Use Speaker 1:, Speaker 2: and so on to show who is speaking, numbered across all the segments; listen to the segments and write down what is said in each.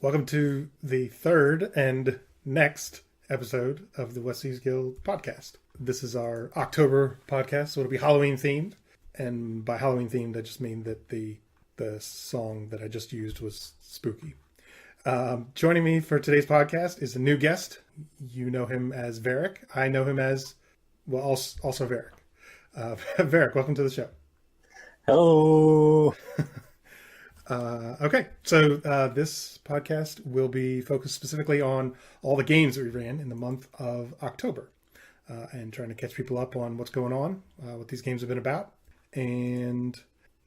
Speaker 1: Welcome to the third and next episode of the West Seas Guild podcast. This is our October podcast, so it'll be Halloween themed. And by Halloween themed, I just mean that the song that I just used was spooky. Joining me for today's podcast is a new guest. You know him as Varic. I know him as, well, also Varic. Varic, welcome to the show.
Speaker 2: Hello.
Speaker 1: Okay, so this podcast will be focused specifically on all the games that we ran in the month of October and trying to catch people up on what's going on, what these games have been about, and,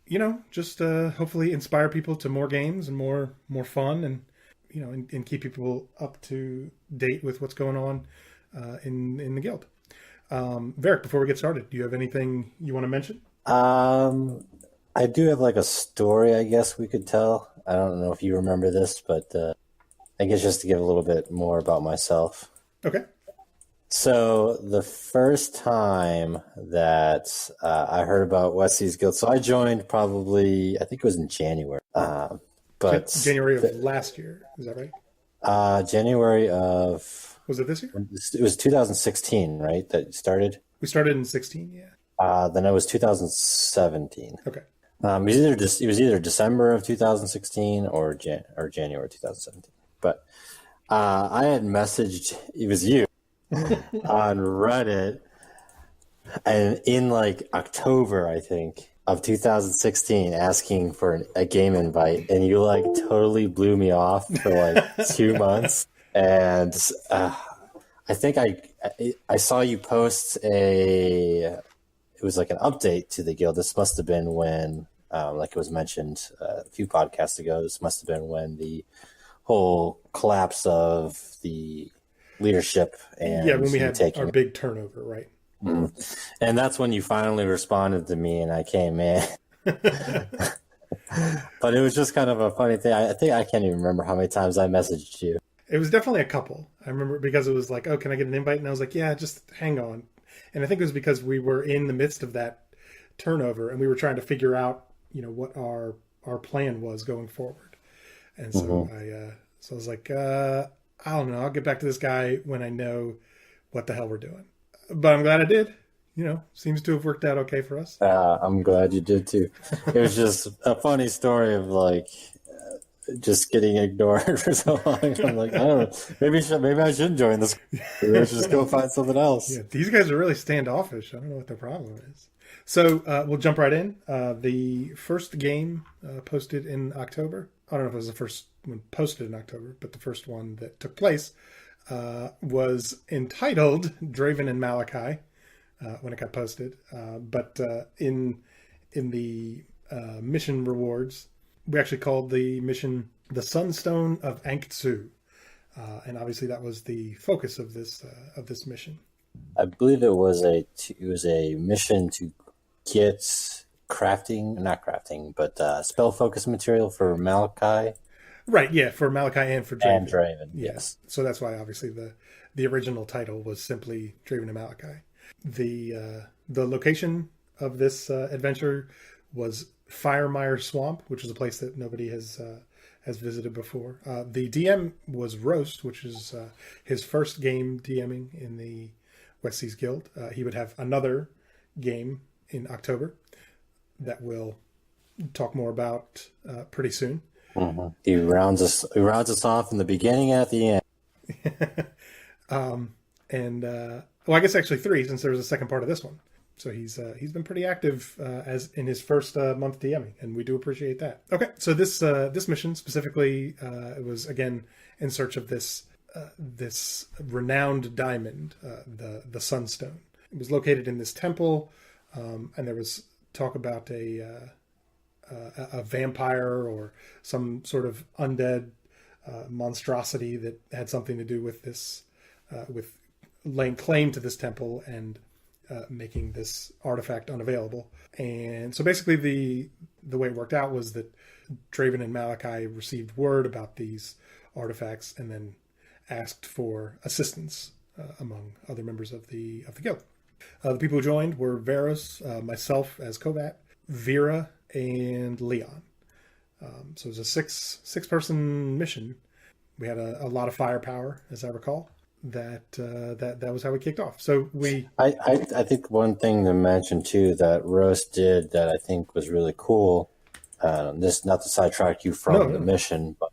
Speaker 1: you know, just hopefully inspire people to more games and more fun and, you know, and keep people up to date with what's going on in the guild. Varic, before we get started, do you have anything you want to mention?
Speaker 2: I do have like a story, I guess we could tell. I don't know if you remember this, but I guess just to give a little bit more about myself.
Speaker 1: Okay.
Speaker 2: So the first time that I heard about West Seas Guild, so I joined probably, I think it was in January. But
Speaker 1: January of last year, is that right?
Speaker 2: January of...
Speaker 1: Was it this year?
Speaker 2: It was 2016, right, that you started?
Speaker 1: We started in 16, yeah.
Speaker 2: Then it was 2017.
Speaker 1: Okay.
Speaker 2: It was either December of 2016 or January 2017. But I had messaged, it was you, on Reddit, and in like October, I think, of 2016, asking for a game invite, and you like totally blew me off for like 2 months. And I think I saw you post it was like an update to the guild. This must have been when, like it was mentioned a few podcasts ago, this must have been when the whole collapse of the leadership and
Speaker 1: when we had our big turnover, right?
Speaker 2: Mm-hmm. And that's when you finally responded to me and I came in. But it was just kind of a funny thing. I think I can't even remember how many times I messaged you.
Speaker 1: It was definitely a couple. I remember because it was like, oh, can I get an invite? And I was like, yeah, just hang on. And I think it was because we were in the midst of that turnover and we were trying to figure out, you know, what our plan was going forward. And so I was like, I don't know, I'll get back to this guy when I know what the hell we're doing. But I'm glad I did. You know, seems to have worked out okay for us.
Speaker 2: I'm glad you did too. It was just a funny story of like just getting ignored for so long. I'm like, I don't know, maybe I shouldn't join this. Maybe I should just go find something else.
Speaker 1: Yeah, these guys are really standoffish. I don't know what their problem is. So we'll jump right in. The first game posted in October. I don't know if it was the first one posted in October, but the first one that took place was entitled Draven and Malachi when it got posted. But in the mission rewards, we actually called the mission the Sunstone of Anktsu. And obviously that was the focus of this mission.
Speaker 2: I believe it was a mission to get spell focus material for Malachi.
Speaker 1: Right, yeah, for Malachi and for Draven.
Speaker 2: And Draven, yes.
Speaker 1: So that's why obviously the original title was simply Draven and Malachi. The location of this adventure was Firemire Swamp, which is a place that nobody has visited before. The DM was Roast, which is his first game DMing in the West Seas Guild. He would have another game in October that we'll talk more about pretty soon.
Speaker 2: Mm-hmm. He rounds us off in the beginning and at the
Speaker 1: end. Well, I guess actually 3, since there's a second part of this one. So he's been pretty active as in his first month DMing, and we do appreciate that. Okay, so this mission specifically, it was again in search of this renowned diamond, the Sunstone. It was located in this temple, and there was talk about a vampire or some sort of undead monstrosity that had something to do with this, with laying claim to this temple and making this artifact unavailable. And so basically the way it worked out was that Draven and Malachi received word about these artifacts and then asked for assistance among other members of the guild. The people who joined were Veros, myself as Kobat, Vera, and Leon. So it was a six person mission, We had a lot of firepower, as I recall. That was how we kicked off. So
Speaker 2: I think one thing to mention too that Roast did that I think was really cool. This not to sidetrack you from the mission, but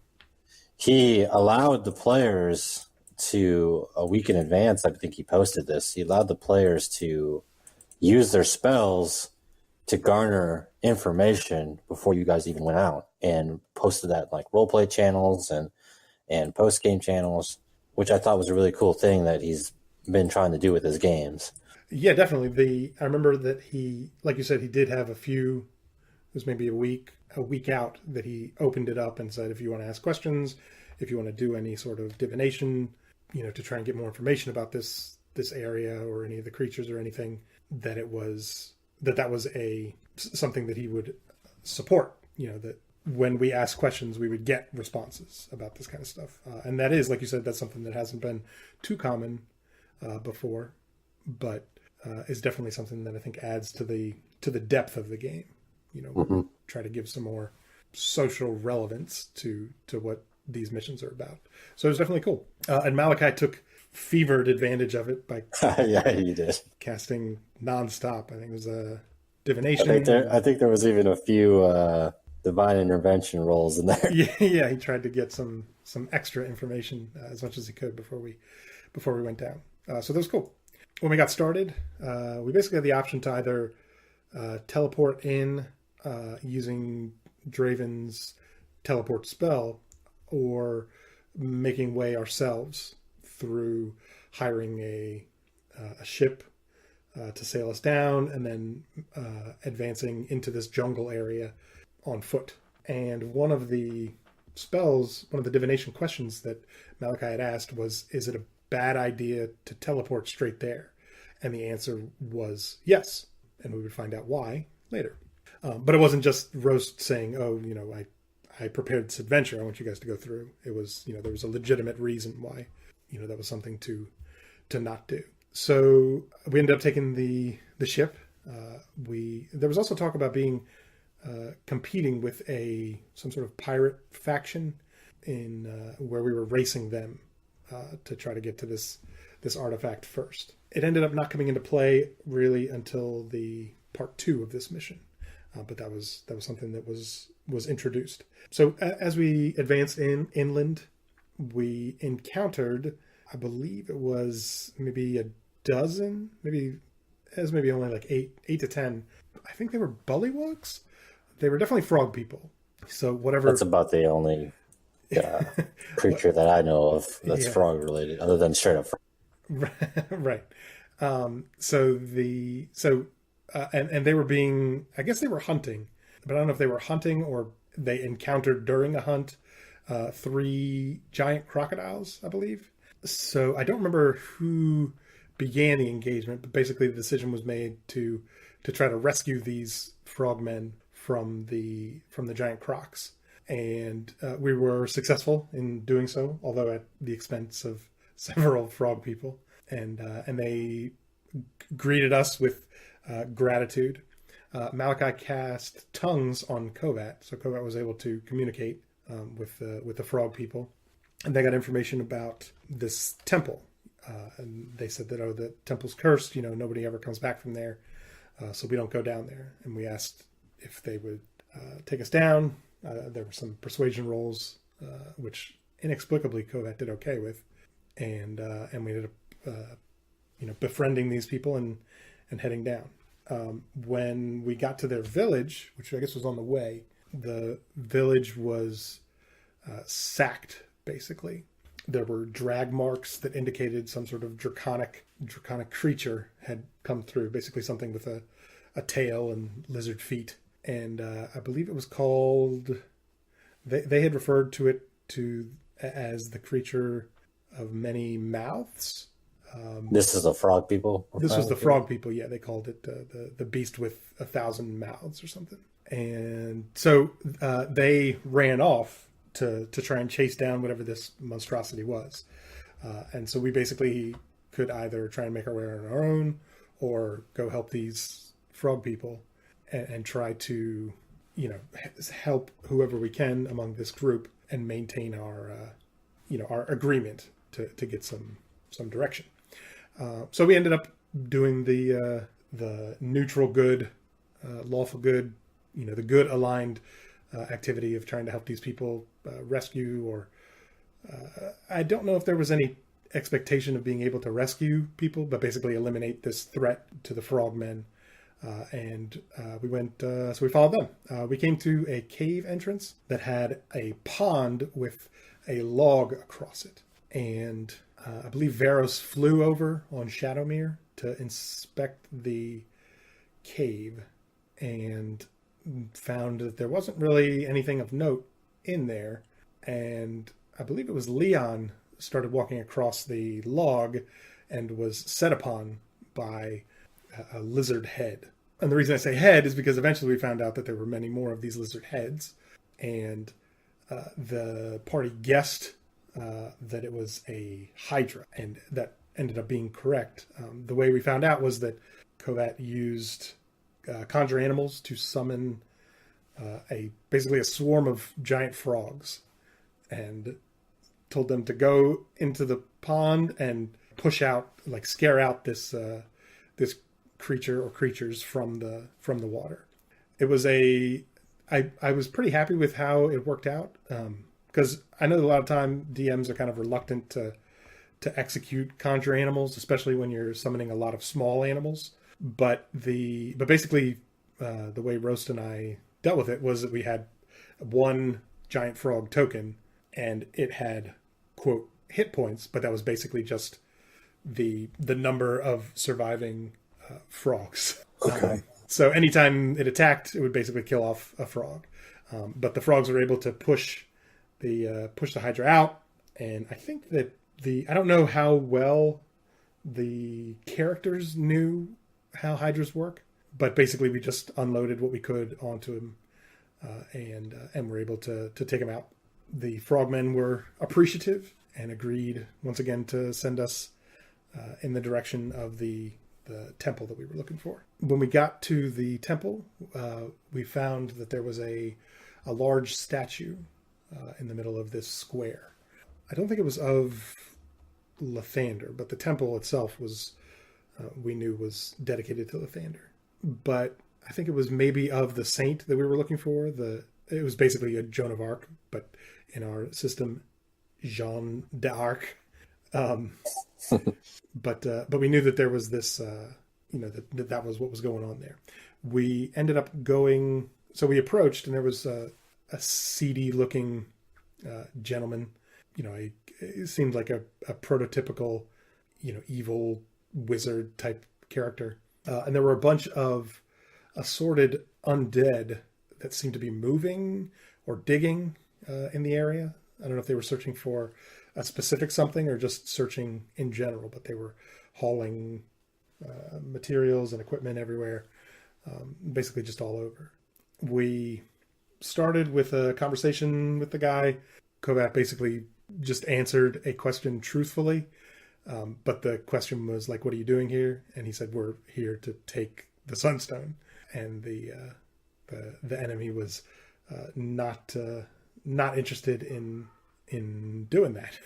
Speaker 2: he allowed the players to a week in advance. I think he posted this. He allowed the players to use their spells to garner information before you guys even went out, and posted that like roleplay channels and post game channels, which I thought was a really cool thing that he's been trying to do with his games.
Speaker 1: Yeah, definitely. I remember that he, like you said, he did have a few. It was maybe a week out that he opened it up and said, if you want to ask questions, if you want to do any sort of divination, to try and get more information about this area or any of the creatures or anything, that was something that he would support. That when we ask questions, we would get responses about this kind of stuff. And that is, like you said, that's something that hasn't been too common before, but is definitely something that I think adds to the depth of the game. Try to give some more social relevance to what these missions are about. So it was definitely cool. And Malachi took fevered advantage of it by
Speaker 2: yeah, he did,
Speaker 1: casting nonstop. I think it was a divination.
Speaker 2: I think there was even a few divine intervention rolls in there.
Speaker 1: Yeah, he tried to get some extra information as much as he could before we went down. So that was cool. When we got started, we basically had the option to either teleport in using Draven's teleport spell, or making way ourselves through hiring a ship to sail us down, and then advancing into this jungle area on foot. And one of the divination questions that Malachi had asked was, is it a bad idea to teleport straight there? And the answer was yes. And we would find out why later. But it wasn't just Roast saying, oh, I prepared this adventure, I want you guys to go through. It was, there was a legitimate reason why, that was something to not do. So we ended up taking the ship. There was also talk about being competing with some sort of pirate faction in where we were racing them to try to get to this artifact first. It ended up not coming into play really until the part 2 of this mission, but that was something that was introduced. So as we advanced inland, we encountered, I believe it was maybe a dozen, maybe only like 8 to 10. I think they were bullywugs. They were definitely frog people. So whatever. That's
Speaker 2: about the only creature that I know of that's frog related, other than straight up frog.
Speaker 1: Right. And they were being, I guess they were hunting, but I don't know if they were hunting or they encountered during a hunt 3 giant crocodiles, I believe. So I don't remember who began the engagement, but basically the decision was made to try to rescue these frogmen from the giant crocs. And we were successful in doing so, although at the expense of several frog people. And they greeted us with gratitude. Malachi cast tongues on Kovat, so Kovat was able to communicate with the frog people, and they got information about this temple. And they said that the temple's cursed. Nobody ever comes back from there, so we don't go down there. And we asked if they would take us down. There were some persuasion rolls, which inexplicably Kovat did okay with, and we ended up befriending these people and heading down. When we got to their village, which I guess was on the way, the village was sacked, basically. There were drag marks that indicated some sort of draconic creature had come through, basically something with a tail and lizard feet. And I believe it was called, they had referred to it as the creature of many mouths.
Speaker 2: This is the frog people?
Speaker 1: This was the frog people, yeah. They called it the beast with 1,000 mouths or something. And so they ran off to try and chase down whatever this monstrosity was. And so we basically could either try and make our way on our own or go help these frog people and try to, help whoever we can among this group and maintain our our agreement to get some direction. So we ended up doing the neutral good, lawful good, the good aligned activity of trying to help these people rescue, or I don't know if there was any expectation of being able to rescue people, but basically eliminate this threat to the frogmen. And we went, so we followed them. We came to a cave entrance that had a pond with a log across it. And I believe Varos flew over on Shadowmere to inspect the cave and found that there wasn't really anything of note in there. And I believe it was Leon started walking across the log and was set upon by a lizard head. And the reason I say head is because eventually we found out that there were many more of these lizard heads. And the party guessed that it was a hydra, and that ended up being correct. The way we found out was that Kovat used conjure animals to summon basically a swarm of giant frogs, and told them to go into the pond and push out, like scare out this creature or creatures from the water. It was I was pretty happy with how it worked out, because I know that a lot of time DMs are kind of reluctant to execute conjure animals, especially when you're summoning a lot of small animals. But basically the way Roast and I dealt with it was that we had one giant frog token, and it had, quote, hit points, but that was basically just the number of surviving frogs.
Speaker 2: Okay.
Speaker 1: So anytime it attacked, it would basically kill off a frog. But the frogs were able to push the Hydra out, and I think that I don't know how well the characters knew how Hydras work, but basically we just unloaded what we could onto him, and were able to take him out. The frogmen were appreciative and agreed once again to send us in the direction of the temple that we were looking for. When we got to the temple, we found that there was a large statue in the middle of this square. I don't think it was of Lathander, but the temple itself was, we knew was dedicated to Lathander. But I think it was maybe of the saint that we were looking for. It was basically a Joan of Arc, but in our system, Jeanne d'Arc. But we knew that there was this, that was what was going on there. We ended up going, so we approached, and there was a seedy looking gentleman. It seemed like a prototypical, evil wizard type character. And there were a bunch of assorted undead that seemed to be moving or digging in the area. I don't know if they were searching for a specific something or just searching in general, but they were hauling materials and equipment everywhere, basically just all over. We started with a conversation with the guy. Kovat basically just answered a question truthfully, but the question was like, what are you doing here? And he said, we're here to take the Sunstone. And the enemy was not interested in doing that.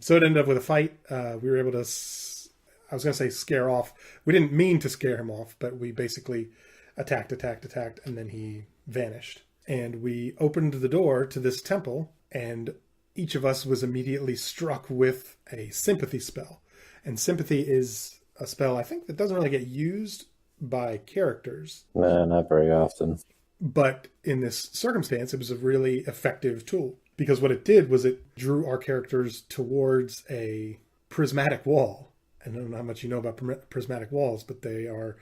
Speaker 1: So it ended up with a fight. We were able to, I was going to say scare off. We didn't mean to scare him off, but we basically attacked, and then he vanished. And we opened the door to this temple, and each of us was immediately struck with a sympathy spell. And sympathy is a spell, I think, that doesn't really get used by characters.
Speaker 2: No, not very often.
Speaker 1: But in this circumstance, it was a really effective tool, because what it did was it drew our characters towards a prismatic wall. I don't know how much you know about prismatic walls, but they are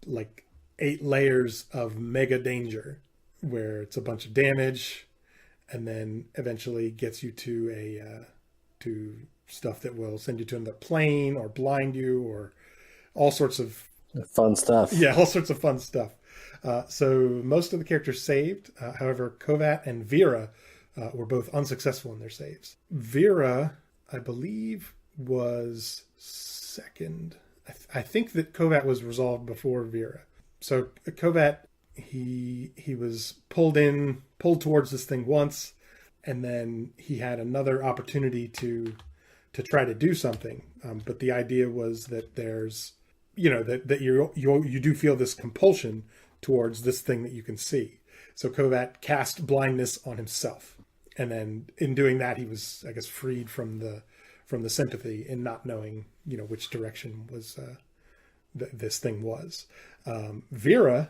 Speaker 1: like 8 layers of mega danger, where it's a bunch of damage and then eventually gets you to to stuff that will send you to another plane or blind you or all sorts of
Speaker 2: fun stuff.
Speaker 1: Yeah, all sorts of fun stuff. So most of the characters saved. However, Kovat and Vera were both unsuccessful in their saves. Vera, I believe, was second. I think that Kovat was resolved before Vera. So Kovat, he was pulled towards this thing once, and then he had another opportunity to try to do something. But the idea was that there's, that you do feel this compulsion towards this thing that you can see. So Kovat cast blindness on himself, and then in doing that, he was, I guess, freed from the sympathy in not knowing, which direction was this thing was. Vera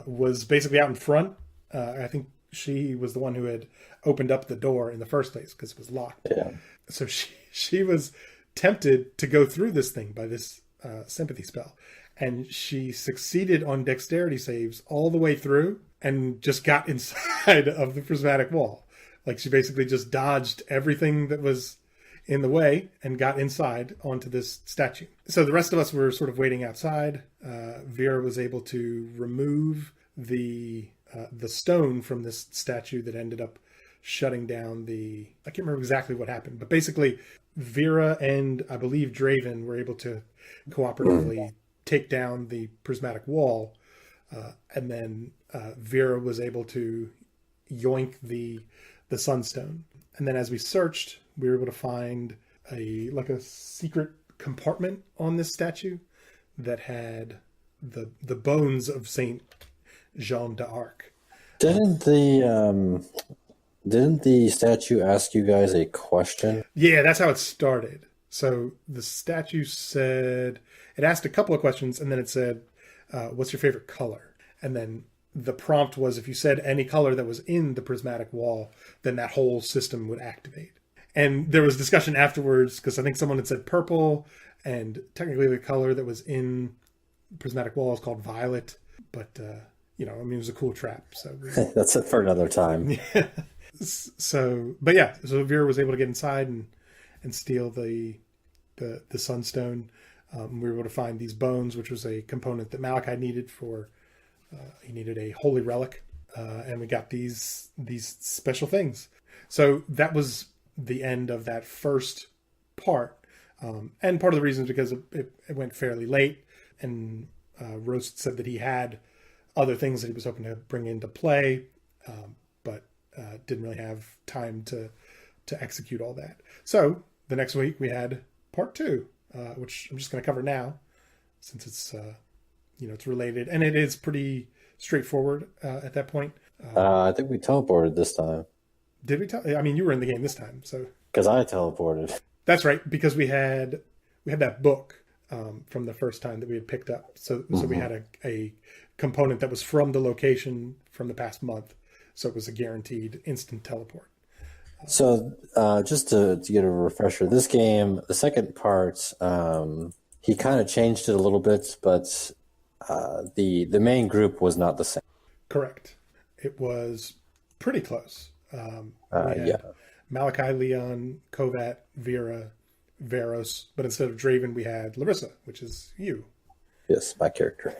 Speaker 1: was basically out in front. I think she was the one who had opened up the door in the first place because it was locked.
Speaker 2: Yeah.
Speaker 1: So she was tempted to go through this thing by this sympathy spell, and she succeeded on dexterity saves all the way through and just got inside of the prismatic wall. Like, she basically just dodged everything that was in the way and got inside onto this statue. So the rest of us were sort of waiting outside. Vera was able to remove the stone from this statue that ended up shutting down I can't remember exactly what happened, but basically Vera and I believe Draven were able to cooperatively take down the prismatic wall. And then Vera was able to yoink the sunstone. And then as we searched, we were able to find a secret compartment on this statue that had the bones of Saint Jean d'Arc.
Speaker 2: Didn't the statue ask you guys a question?
Speaker 1: Yeah, that's how it started. So the statue it asked a couple of questions, and then it said, what's your favorite color? And then the prompt was, if you said any color that was in the prismatic wall, then that whole system would activate. And there was discussion afterwards, because I think someone had said purple, and technically the color that was in prismatic wall is called violet. But, it was a cool trap. So
Speaker 2: that's it for another time.
Speaker 1: Yeah. So Vera was able to get inside and steal the sunstone. We were able to find these bones, which was a component that Malachi needed for. He needed a holy relic, and we got these special things. So that was the end of that first part, and part of the reason is because it went fairly late, and Roast said that he had other things that he was hoping to bring into play, but didn't really have time to execute all that. So the next week we had part 2, which I'm just going to cover now, since it's it's related, and it is pretty straightforward at that point.
Speaker 2: I think we teleported this time.
Speaker 1: Did we? I mean, you were in the game this time, so.
Speaker 2: Because I teleported.
Speaker 1: That's right, because we had that book from the first time that we had picked up. So we had a component that was from the location from the past month, so it was a guaranteed instant teleport.
Speaker 2: So just to get a refresher, this game, the second part, he kind of changed it a little bit, but the main group was not the same.
Speaker 1: Correct. It was pretty close.
Speaker 2: Yeah.
Speaker 1: Malachi, Leon, Kovat, Vera, Veros, but instead of Draven, we had Larissa, which is you.
Speaker 2: Yes, my character.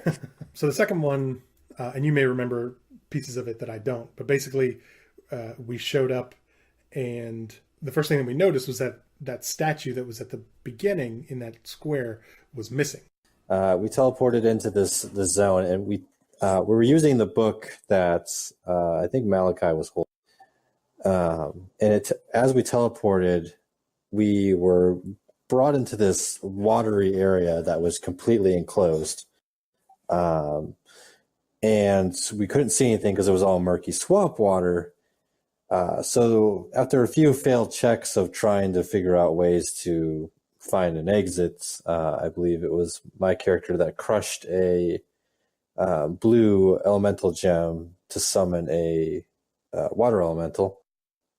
Speaker 1: So the second one, and you may remember pieces of it that I don't, but basically we showed up, and the first thing that we noticed was that statue that was at the beginning in that square was missing.
Speaker 2: We teleported into this zone, and we were using the book that I think Malachi was holding. And as we teleported, we were brought into this watery area that was completely enclosed. And we couldn't see anything because it was all murky swamp water. So after a few failed checks of trying to figure out ways to find an exit, I believe it was my character that crushed a blue elemental gem to summon a water elemental,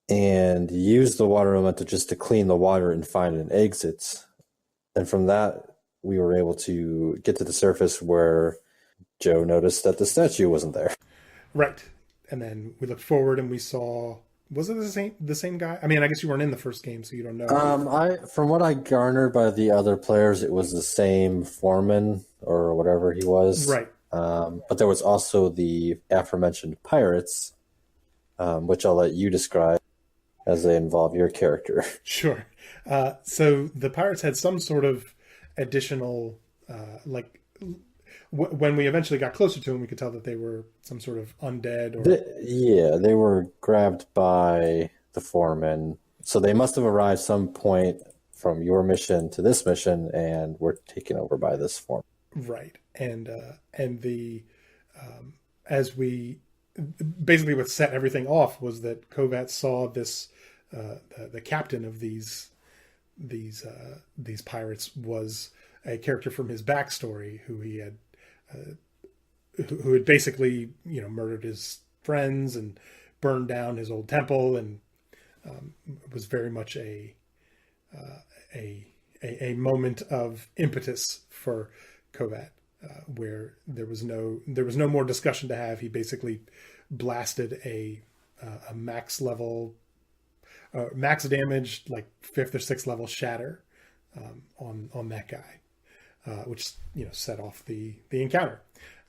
Speaker 2: and used the water elemental just to clean the water and find an exit. And from that, we were able to get to the surface where Joe noticed that the statue wasn't there.
Speaker 1: Right. And then we looked forward and we saw, was it the same guy? I mean, I guess you weren't in the first game, so you don't know.
Speaker 2: From what I garnered by the other players, it was the same foreman or whatever he was.
Speaker 1: Right.
Speaker 2: But there was also the aforementioned pirates, which I'll let you describe as they involve your character.
Speaker 1: Sure. So the pirates had some sort of additional, when we eventually got closer to them, we could tell that they were some sort of undead. Or
Speaker 2: They were grabbed by the foreman. So they must have arrived some point from your mission to this mission and were taken over by this foreman.
Speaker 1: Right. And the as we basically what set everything off was that Kovat saw this the captain of these pirates was a character from his backstory who he had who had basically murdered his friends and burned down his old temple, and was very much a moment of impetus for Kovat, where there was no more discussion to have. He basically blasted a max level, max damage, like 5th or 6th level shatter on that guy, which set off the encounter.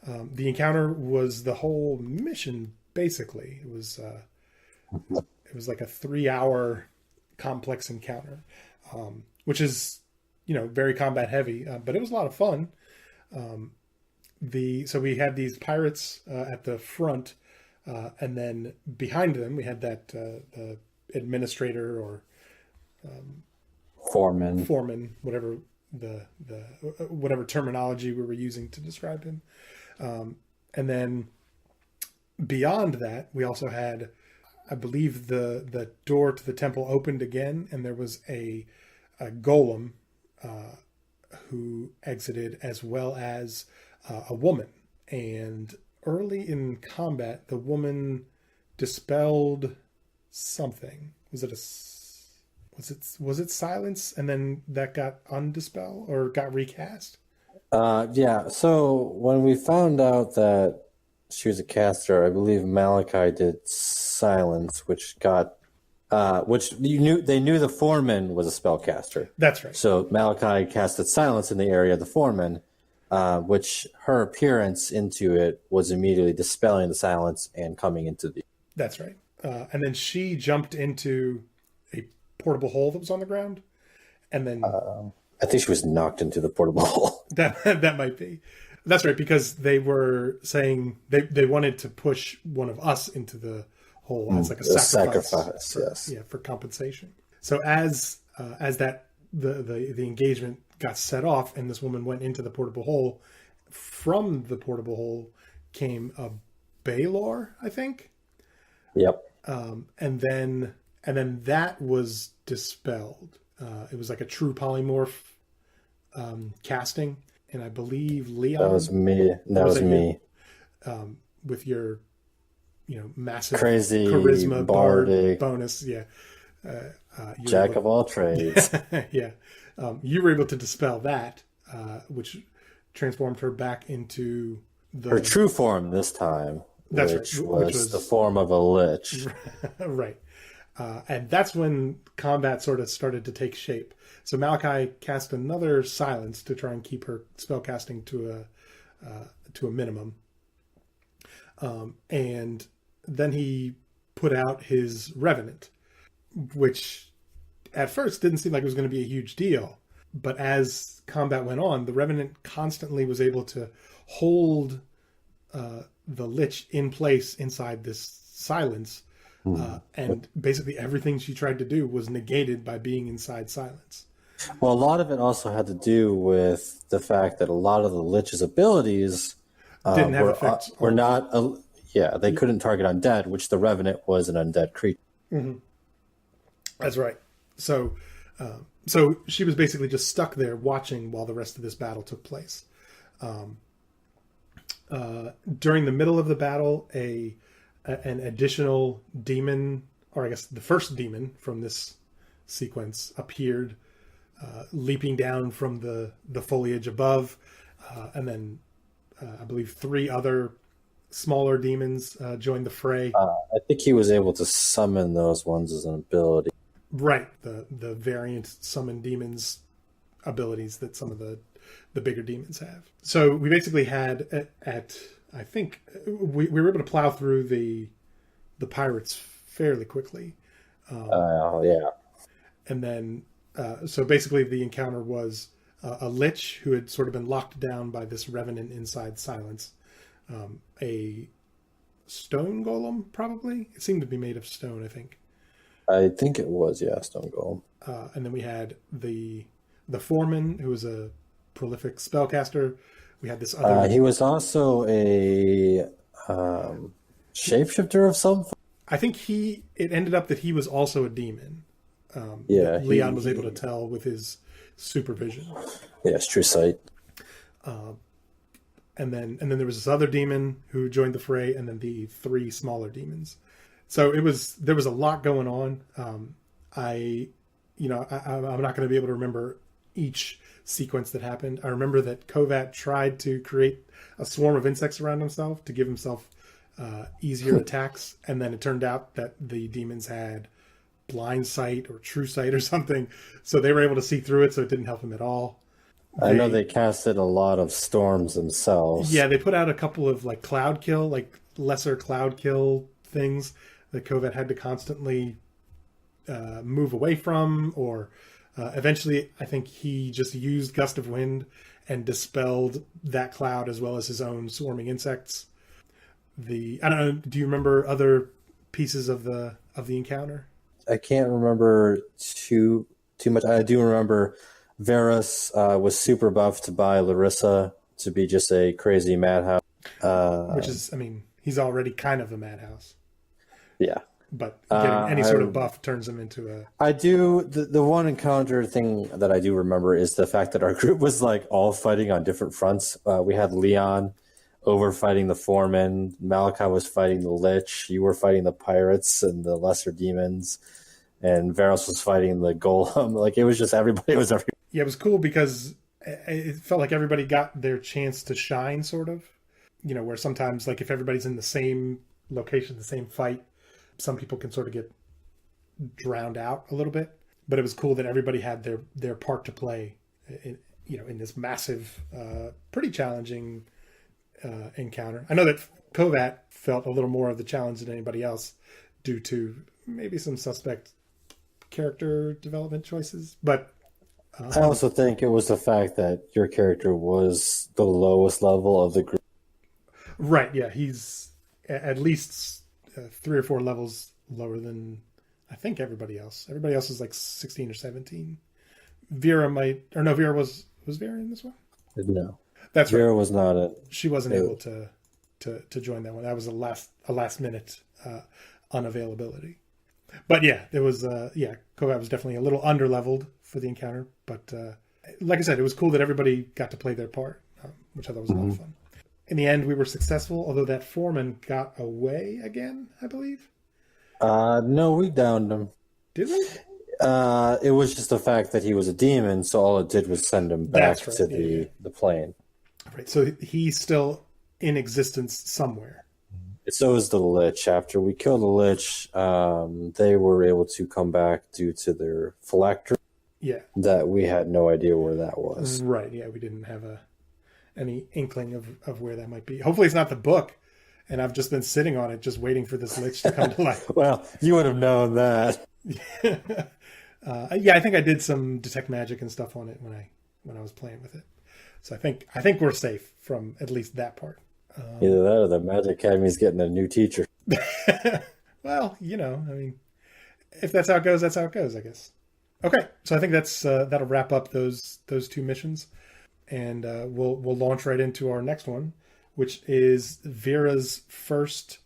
Speaker 1: The encounter was the whole mission. Basically, it was like a 3-hour complex encounter, which is very combat heavy, but it was a lot of fun. So we had these pirates at the front, and then behind them we had that the administrator or foreman, whatever the whatever terminology we were using to describe him, and then beyond that we also had, I believe, the door to the temple opened again, and there was a golem who exited, as well as a woman. And early in combat, the woman dispelled something. Was it silence, and then that got undispelled or got recast?
Speaker 2: Yeah. So when we found out that she was a caster, I believe Malachi did silence, which got they knew the foreman was a spellcaster.
Speaker 1: That's right.
Speaker 2: So Malachi casted silence in the area of the foreman, which her appearance into it was immediately dispelling the silence and coming into the.
Speaker 1: That's right. And then she jumped into a portable hole that was on the ground, and then
Speaker 2: I think she was knocked into the portable hole.
Speaker 1: That might be. That's right, because they were saying they wanted to push one of us into the hole as like a sacrifice.
Speaker 2: Yes.
Speaker 1: Yeah, for compensation. So as that the engagement got set off and this woman went into the portable hole, from the portable hole came a Baylor, I think.
Speaker 2: Yep.
Speaker 1: And then that was dispelled. It was like a true polymorph casting. And I believe Leon.
Speaker 2: That was me. That was me.
Speaker 1: With your, massive
Speaker 2: crazy
Speaker 1: charisma
Speaker 2: bardic
Speaker 1: bonus. Yeah.
Speaker 2: Jack of all trades.
Speaker 1: Yeah. You were able to dispel that, which transformed her back into
Speaker 2: her true form this time.
Speaker 1: That's
Speaker 2: which
Speaker 1: right.
Speaker 2: was the form of a lich.
Speaker 1: Right. And that's when combat sort of started to take shape. So Malachi cast another silence to try and keep her spellcasting to a minimum. And then he put out his Revenant, which at first didn't seem like it was going to be a huge deal. But as combat went on, the Revenant constantly was able to hold the Lich in place inside this silence. And basically everything she tried to do was negated by being inside silence.
Speaker 2: Well, a lot of it also had to do with the fact that a lot of the Lich's abilities
Speaker 1: didn't have effects.
Speaker 2: Were not. They couldn't target undead, which the Revenant was an undead creature.
Speaker 1: Mm-hmm. That's right. So she was basically just stuck there watching while the rest of this battle took place. During the middle of the battle, an additional demon, or I guess the first demon from this sequence, appeared, leaping down from the foliage above, and then I believe 3 other smaller demons joined the fray.
Speaker 2: I think he was able to summon those ones as an ability.
Speaker 1: Right, the variant summon demons abilities that some of the bigger demons have. So we basically had I think we were able to plow through the pirates fairly quickly.
Speaker 2: Yeah.
Speaker 1: And then so basically the encounter was a Lich who had sort of been locked down by this Revenant inside silence. A stone golem, probably. It seemed to be made of stone, I think.
Speaker 2: I think it was, yeah, Stone Golem.
Speaker 1: And then we had the foreman, who was a prolific spellcaster. We had this other.
Speaker 2: He was also a shapeshifter of some.
Speaker 1: I think it ended up that he was also a demon.
Speaker 2: Yeah,
Speaker 1: Leon was able to tell with his supervision.
Speaker 2: Yes, true sight.
Speaker 1: And then there was this other demon who joined the fray, and then the 3 smaller demons. So there was a lot going on. I'm not going to be able to remember each sequence that happened. I remember that Kovat tried to create a swarm of insects around himself to give himself easier attacks, and then it turned out that the demons had blind sight or true sight or something, so they were able to see through it, so it didn't help him at all.
Speaker 2: I know they casted a lot of storms themselves.
Speaker 1: Yeah, they put out a couple of like cloud kill, like lesser cloud kill things that Kovat had to constantly move away from, or eventually I think he just used Gust of Wind and dispelled that cloud as well as his own swarming insects. I don't know, do you remember other pieces of the encounter?
Speaker 2: I can't remember too much. I do remember Varus was super buffed by Larissa to be just a crazy madhouse.
Speaker 1: Which is, I mean, he's already kind of a madhouse.
Speaker 2: Yeah.
Speaker 1: But getting any sort of buff turns him into a...
Speaker 2: I do... The one encounter thing that I do remember is the fact that our group was like all fighting on different fronts. We had Leon over fighting the foreman. Malachi was fighting the Lich. You were fighting the pirates and the lesser demons. And Varus was fighting the golem. Like, it was just everybody was everywhere.
Speaker 1: Yeah, it was cool because it felt like everybody got their chance to shine, sort of. You know, where sometimes, like, if everybody's in the same location, the same fight, some people can sort of get drowned out a little bit. But it was cool that everybody had their part to play, in this massive, pretty challenging encounter. I know that Kovat felt a little more of the challenge than anybody else due to maybe some suspect character development choices, but
Speaker 2: I also think it was the fact that your character was the lowest level of the group.
Speaker 1: Right, yeah, he's at least 3 or 4 levels lower than I think everybody else. Everybody else is like 16 or 17. Vera was Vera in this one?
Speaker 2: No.
Speaker 1: That's
Speaker 2: Vera
Speaker 1: right.
Speaker 2: was not it.
Speaker 1: She wasn't able to join that one. That was a last minute unavailability. But yeah, there was Kovat was definitely a little under-leveled for the encounter. But like I said, it was cool that everybody got to play their part, which I thought was a lot of fun. In the end, we were successful, although that foreman got away again, I believe.
Speaker 2: No, we downed him.
Speaker 1: Did we?
Speaker 2: It was just the fact that he was a demon, so all it did was send him back to the plane.
Speaker 1: Right, so he's still in existence somewhere.
Speaker 2: So is the Lich. After we killed the Lich, they were able to come back due to their phylactery.
Speaker 1: Yeah.
Speaker 2: That we had no idea where that was.
Speaker 1: Right, yeah, we didn't have any inkling of where that might be. Hopefully it's not the book, and I've just been sitting on it just waiting for this Lich to come to life.
Speaker 2: Well, you would have known that.
Speaker 1: Yeah, I think I did some detect magic and stuff on it when I was playing with it. So I think we're safe from at least that part.
Speaker 2: Either that or the Magic Academy's getting a new teacher.
Speaker 1: Well, I mean, if that's how it goes, that's how it goes, I guess. Okay, so I think that'll wrap up those 2 missions, and we'll launch right into our next one, which is Vera's first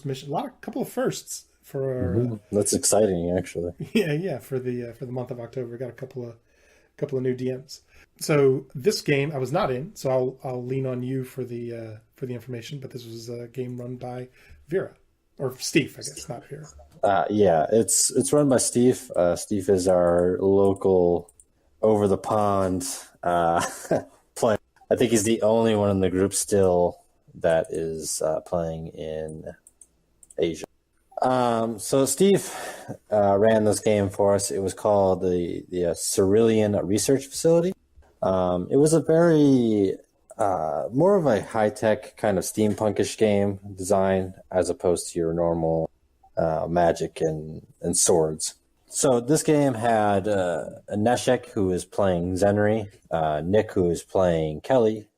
Speaker 1: mission. A couple of firsts for our.
Speaker 2: That's exciting, actually.
Speaker 1: Yeah. For the month of October, we got a couple of new DMs. So this game I was not in, so I'll lean on you for the information. But this was a game run by Vera or Steve, I guess, not Vera.
Speaker 2: Yeah, it's run by Steve. Steve is our local over the pond player. I think he's the only one in the group still that is playing in Asia. So Steve ran this game for us. It was called the Cyrillian Research Facility. It was a very more of a high-tech kind of steampunkish game design as opposed to your normal magic and swords. So this game had Neshek, who is playing Zenri, Nick, who is playing Kelly,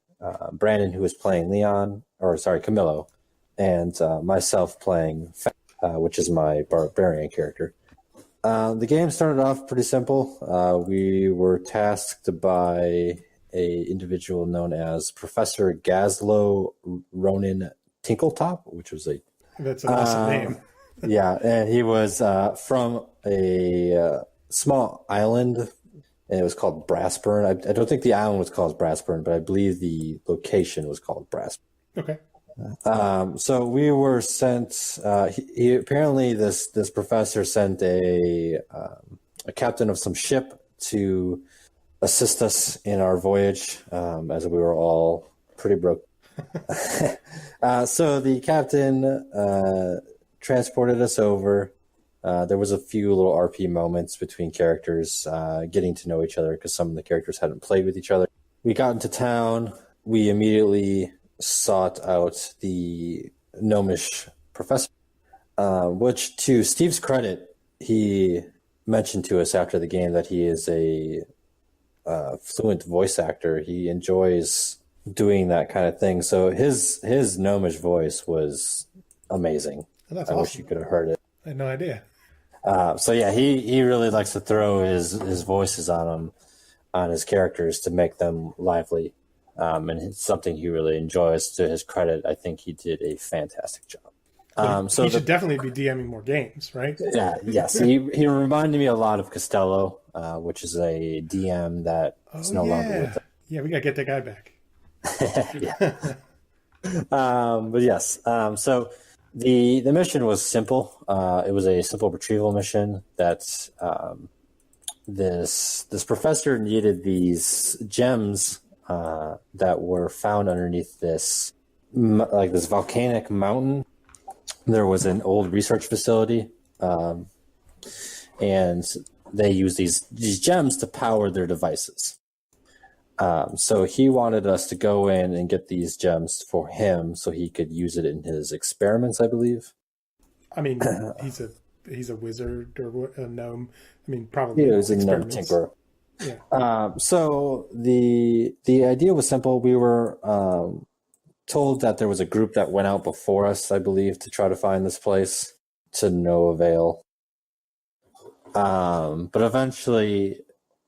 Speaker 2: Brandon, who is playing Camillo, and myself playing which is my barbarian character. The game started off pretty simple. We were tasked by a individual known as Professor Gazlo Ronin Tinkletop, which was a
Speaker 1: That's an awesome name.
Speaker 2: yeah, and he was from a small island, and it was called Brassburn. I don't think the island was called Brassburn, but I believe the location was called Brassburn.
Speaker 1: Okay.
Speaker 2: So we were sent. He apparently this professor sent a captain of some ship to assist us in our voyage, as we were all pretty broke. So the captain transported us over. There was a few little RP moments between characters, getting to know each other because some of the characters hadn't played with each other. We got into town. We immediately sought out the gnomish professor, which, to Steve's credit, he mentioned to us after the game that he is a fluent voice actor. He enjoys doing that kind of thing. So his gnomish voice was amazing.
Speaker 1: Oh, that's
Speaker 2: I
Speaker 1: awesome.
Speaker 2: wish you could have heard it.
Speaker 1: I had no idea.
Speaker 2: So yeah, he really likes to throw his voices on his characters to make them lively. And it's something he really enjoys. To his credit, I think he did a fantastic job.
Speaker 1: So he should definitely be DMing more games, right?
Speaker 2: Yeah, yes. He reminded me a lot of Costello, which is a DM that is no longer with us.
Speaker 1: Yeah, we gotta get that guy back.
Speaker 2: But yes, so the mission was simple. It was a simple retrieval mission that this professor needed these gems that were found underneath this volcanic mountain. There was an old research facility, and they used these gems to power their devices. So he wanted us to go in and get these gems for him so he could use it in his experiments, I believe.
Speaker 1: I mean, he's a wizard or a gnome. I mean, probably.
Speaker 2: He was a gnome tinkerer.
Speaker 1: Yeah.
Speaker 2: So the idea was simple. We were told that there was a group that went out before us, I believe, to try to find this place, to no avail. But eventually,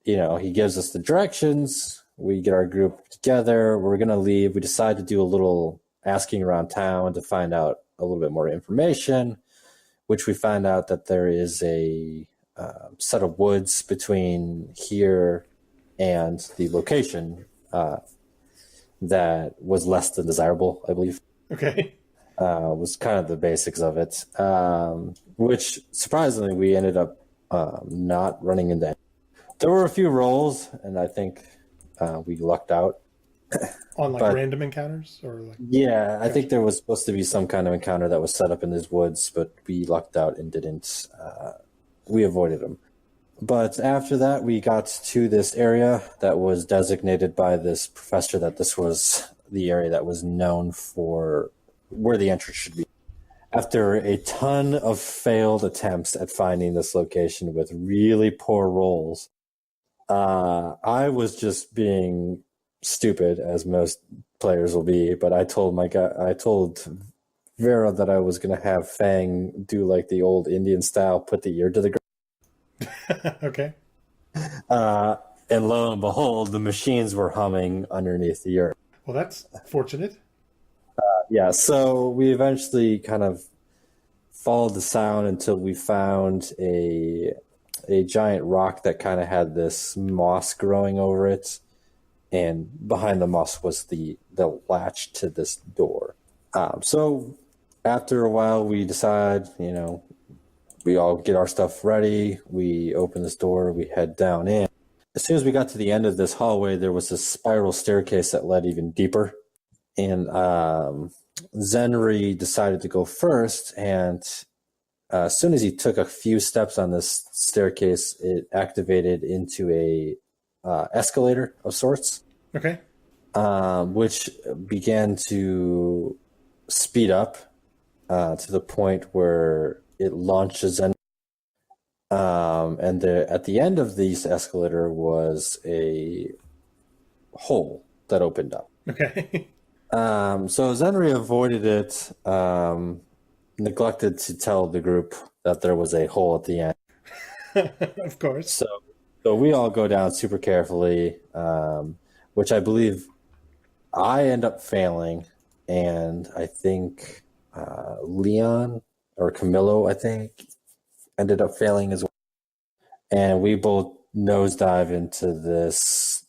Speaker 2: he gives us the directions. We get our group together. We're going to leave. We decide to do a little asking around town to find out a little bit more information, which we find out that there is a set of woods between here and the location that was less than desirable, I believe.
Speaker 1: Okay.
Speaker 2: Was kind of the basics of it, which surprisingly we ended up not running into. There were a few rolls, and I think we lucked out.
Speaker 1: On random encounters?
Speaker 2: Yeah, I think there was supposed to be some kind of encounter that was set up in these woods, but we lucked out and didn't. We avoided them. But after that, we got to this area that was designated by this professor that this was the area that was known for where the entrance should be. After a ton of failed attempts at finding this location with really poor rolls, I was just being stupid, as most players will be. But I told Vera that I was going to have Fang do like the old Indian style, put the ear to the ground.
Speaker 1: Okay.
Speaker 2: And lo and behold, the machines were humming underneath the earth.
Speaker 1: Well, that's fortunate.
Speaker 2: Yeah, so we eventually kind of followed the sound until we found a giant rock that kind of had this moss growing over it, and behind the moss was the latch to this door. So after a while, we decide, we all get our stuff ready. We open this door. We head down in. As soon as we got to the end of this hallway, there was a spiral staircase that led even deeper. And Zenri decided to go first. And as soon as he took a few steps on this staircase, it activated into a escalator of sorts.
Speaker 1: Okay.
Speaker 2: Which began to speed up to the point where it launches and at the end of this escalator was a hole that opened up.
Speaker 1: Okay.
Speaker 2: So Zenri avoided it, neglected to tell the group that there was a hole at the end.
Speaker 1: Of course.
Speaker 2: So we all go down super carefully, which I believe I end up failing, and I think Leon or Camillo, I think, ended up failing as well. And we both nosedive into this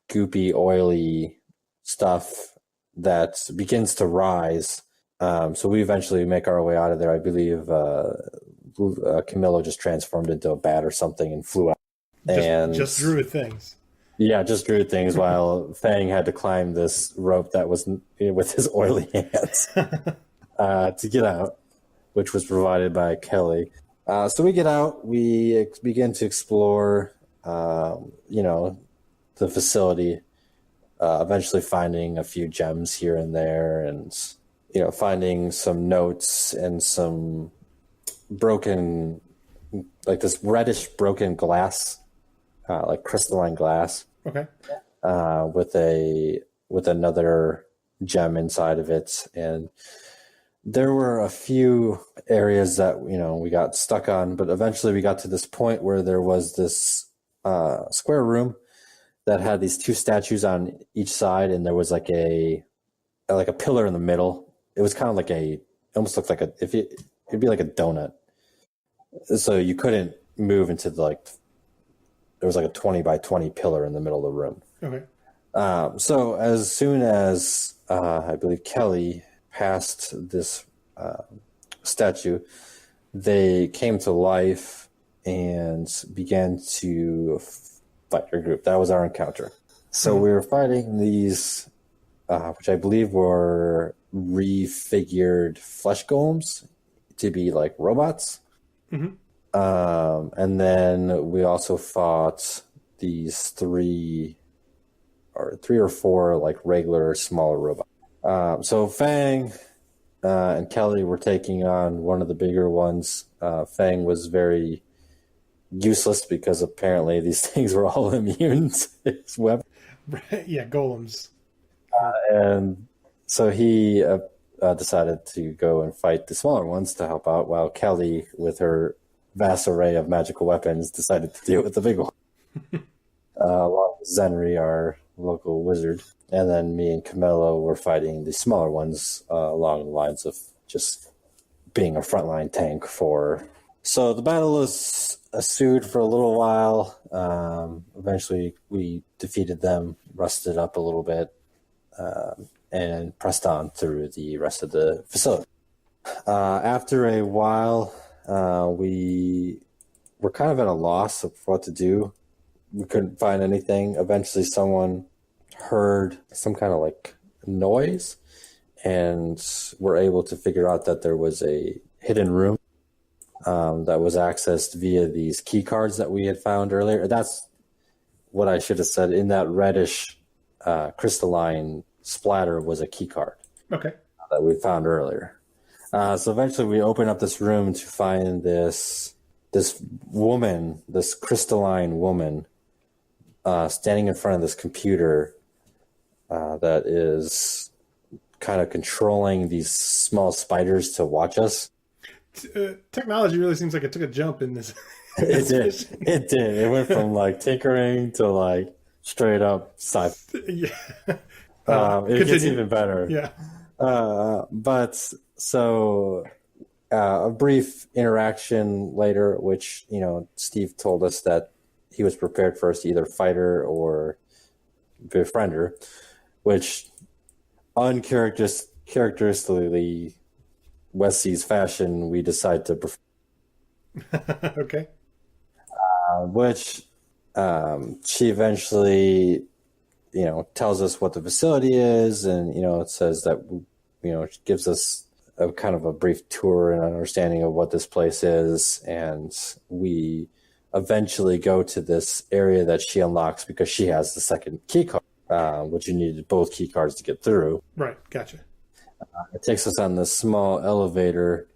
Speaker 2: goopy, oily stuff that begins to rise. So we eventually make our way out of there. I believe Camillo just transformed into a bat or something and flew out.
Speaker 1: Just druid things.
Speaker 2: Yeah, just druid things while Fang had to climb this rope that was with his oily hands to get out, which was provided by Kelly. So we get out, we begin to explore, the facility, eventually finding a few gems here and there, and finding some notes and some broken, like this reddish broken glass, like crystalline glass.
Speaker 1: Okay.
Speaker 2: With another gem inside of it, and there were a few areas that we got stuck on, but eventually we got to this point where there was this square room that had these two statues on each side, and there was like a pillar in the middle. It was kind of like it almost looked like it'd be like a donut. So you couldn't move into there was like a 20 by 20 pillar in the middle of the room.
Speaker 1: Okay.
Speaker 2: So as soon as I believe Kelly passed this statue, they came to life and began to fight your group. That was our encounter. So we were fighting these, which I believe were refigured flesh golems to be like robots.
Speaker 1: Mm-hmm.
Speaker 2: And then we also fought these three or four like regular smaller robots. So Fang and Kelly were taking on one of the bigger ones. Fang was very useless because apparently these things were all immune to his weapon.
Speaker 1: Yeah, golems.
Speaker 2: And so he decided to go and fight the smaller ones to help out, while Kelly, with her vast array of magical weapons, decided to deal with the big one. Along with Zenri, our local wizard. And then me and Camillo were fighting the smaller ones along the lines of just being a frontline tank for... So the battle was ensued for a little while. Eventually we defeated them, rusted up a little bit, and pressed on through the rest of the facility. After a while, we were kind of at a loss of what to do. We couldn't find anything. Eventually someone heard some kind of like noise and were able to figure out that there was a hidden room that was accessed via these key cards that we had found earlier. That's what I should have said. In that reddish crystalline splatter was a key card.
Speaker 1: Okay.
Speaker 2: That we found earlier. So eventually we open up this room to find this woman, this crystalline woman, standing in front of this computer that is kind of controlling these small spiders to watch us.
Speaker 1: Technology really seems like it took a jump in this.
Speaker 2: It did. It did. It went from like tinkering to like straight up sci-fi.
Speaker 1: Yeah.
Speaker 2: It gets even better.
Speaker 1: Yeah.
Speaker 2: But so a brief interaction later, which, Steve told us that he was prepared for us to either fight her or befriend her, which uncharacteristically West Seas fashion, we decide to
Speaker 1: Okay.
Speaker 2: which she eventually, tells us what the facility is, and, it says that, it gives us a kind of a brief tour and understanding of what this place is, and we eventually go to this area that she unlocks because she has the second key card, which you needed both key cards to get through.
Speaker 1: Right. Gotcha.
Speaker 2: It takes us on this small elevator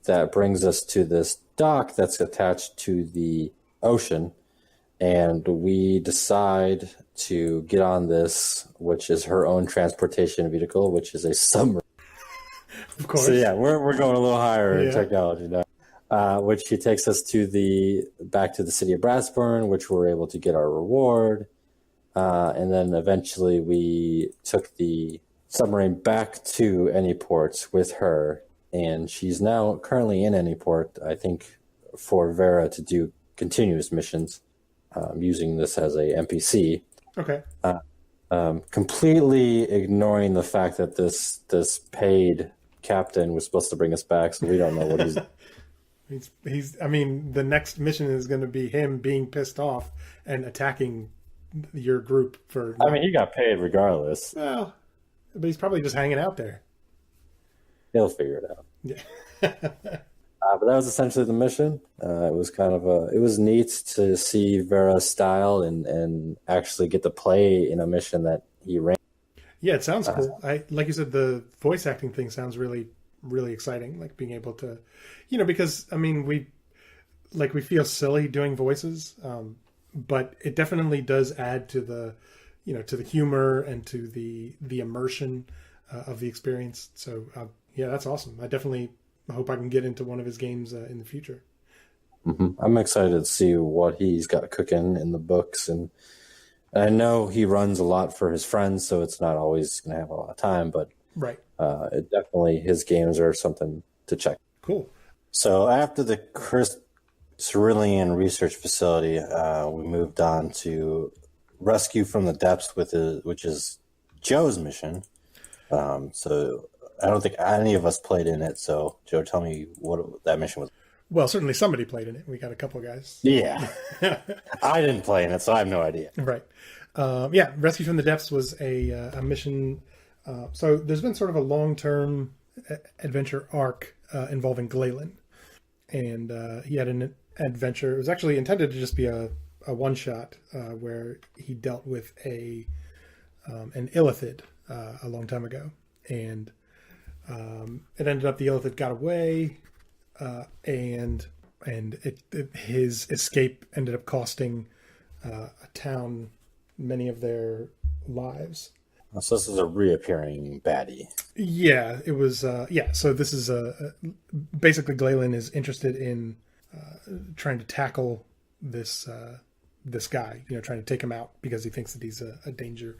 Speaker 2: that brings us to this dock that's attached to the ocean, and we decide to get on this, which is her own transportation vehicle, which is a submarine.
Speaker 1: Of course.
Speaker 2: So yeah, we're going a little higher in technology now. which he takes us back to the city of Brassburn, which we're able to get our reward. And then eventually we took the submarine back to Anyport with her, and she's now currently in Anyport, I think, for Vera to do continuous missions, using this as a NPC.
Speaker 1: Okay.
Speaker 2: Completely ignoring the fact that this paid captain was supposed to bring us back, so we don't know what he's...
Speaker 1: he's. I mean, the next mission is going to be him being pissed off and attacking your group for...
Speaker 2: I mean, he got paid regardless.
Speaker 1: Well, but he's probably just hanging out there.
Speaker 2: He'll figure it out.
Speaker 1: Yeah.
Speaker 2: But that was essentially the mission. It was kind of it was neat to see Vera's style and actually get to play in a mission that he ran.
Speaker 1: Yeah, it sounds cool. Like you said, the voice acting thing sounds really, really exciting. Like being able to, because I mean, we feel silly doing voices, but it definitely does add to the, to the humor and to the immersion of the experience. So yeah, that's awesome. I definitely hope I can get into one of his games in the future.
Speaker 2: Mm-hmm. I'm excited to see what he's got cooking in the books, and I know he runs a lot for his friends, so it's not always going to have a lot of time, but
Speaker 1: right.
Speaker 2: It definitely, his games are something to check.
Speaker 1: Cool.
Speaker 2: So after the Cyrillian research facility, we moved on to Rescue from the Depths, which is Joe's mission. So I don't think any of us played in it. So Joe, tell me what that mission was.
Speaker 1: Well, certainly somebody played in it. We got a couple of guys.
Speaker 2: Yeah. I didn't play in it, so I have no idea.
Speaker 1: Right. Yeah, Rescue from the Depths was a mission. So there's been sort of a long-term adventure arc involving Galen. And he had an adventure. It was actually intended to just be a one-shot where he dealt with an illithid a long time ago. And it ended up the illithid got away, and his escape ended up costing a town many of their lives.
Speaker 2: So this is a reappearing baddie.
Speaker 1: Yeah, it was. Yeah, so this is basically Galen is interested in trying to tackle this guy. Trying to take him out because he thinks that he's a danger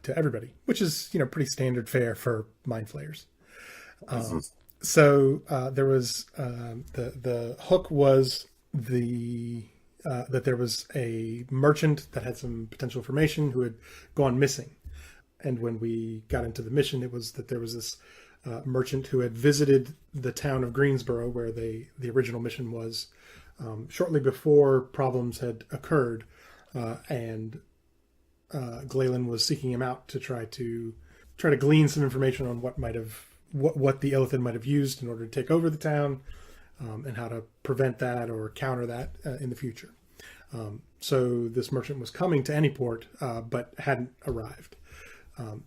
Speaker 1: to everybody, which is pretty standard fare for mind flayers. So there was the hook was that there was a merchant that had some potential information who had gone missing. And when we got into the mission, it was that there was this merchant who had visited the town of Greensboro, where the original mission was, shortly before problems had occurred, and Galen was seeking him out to try to glean some information on what the illithid might have used in order to take over the town, and how to prevent that or counter that in the future. So this merchant was coming to Anyport, but hadn't arrived.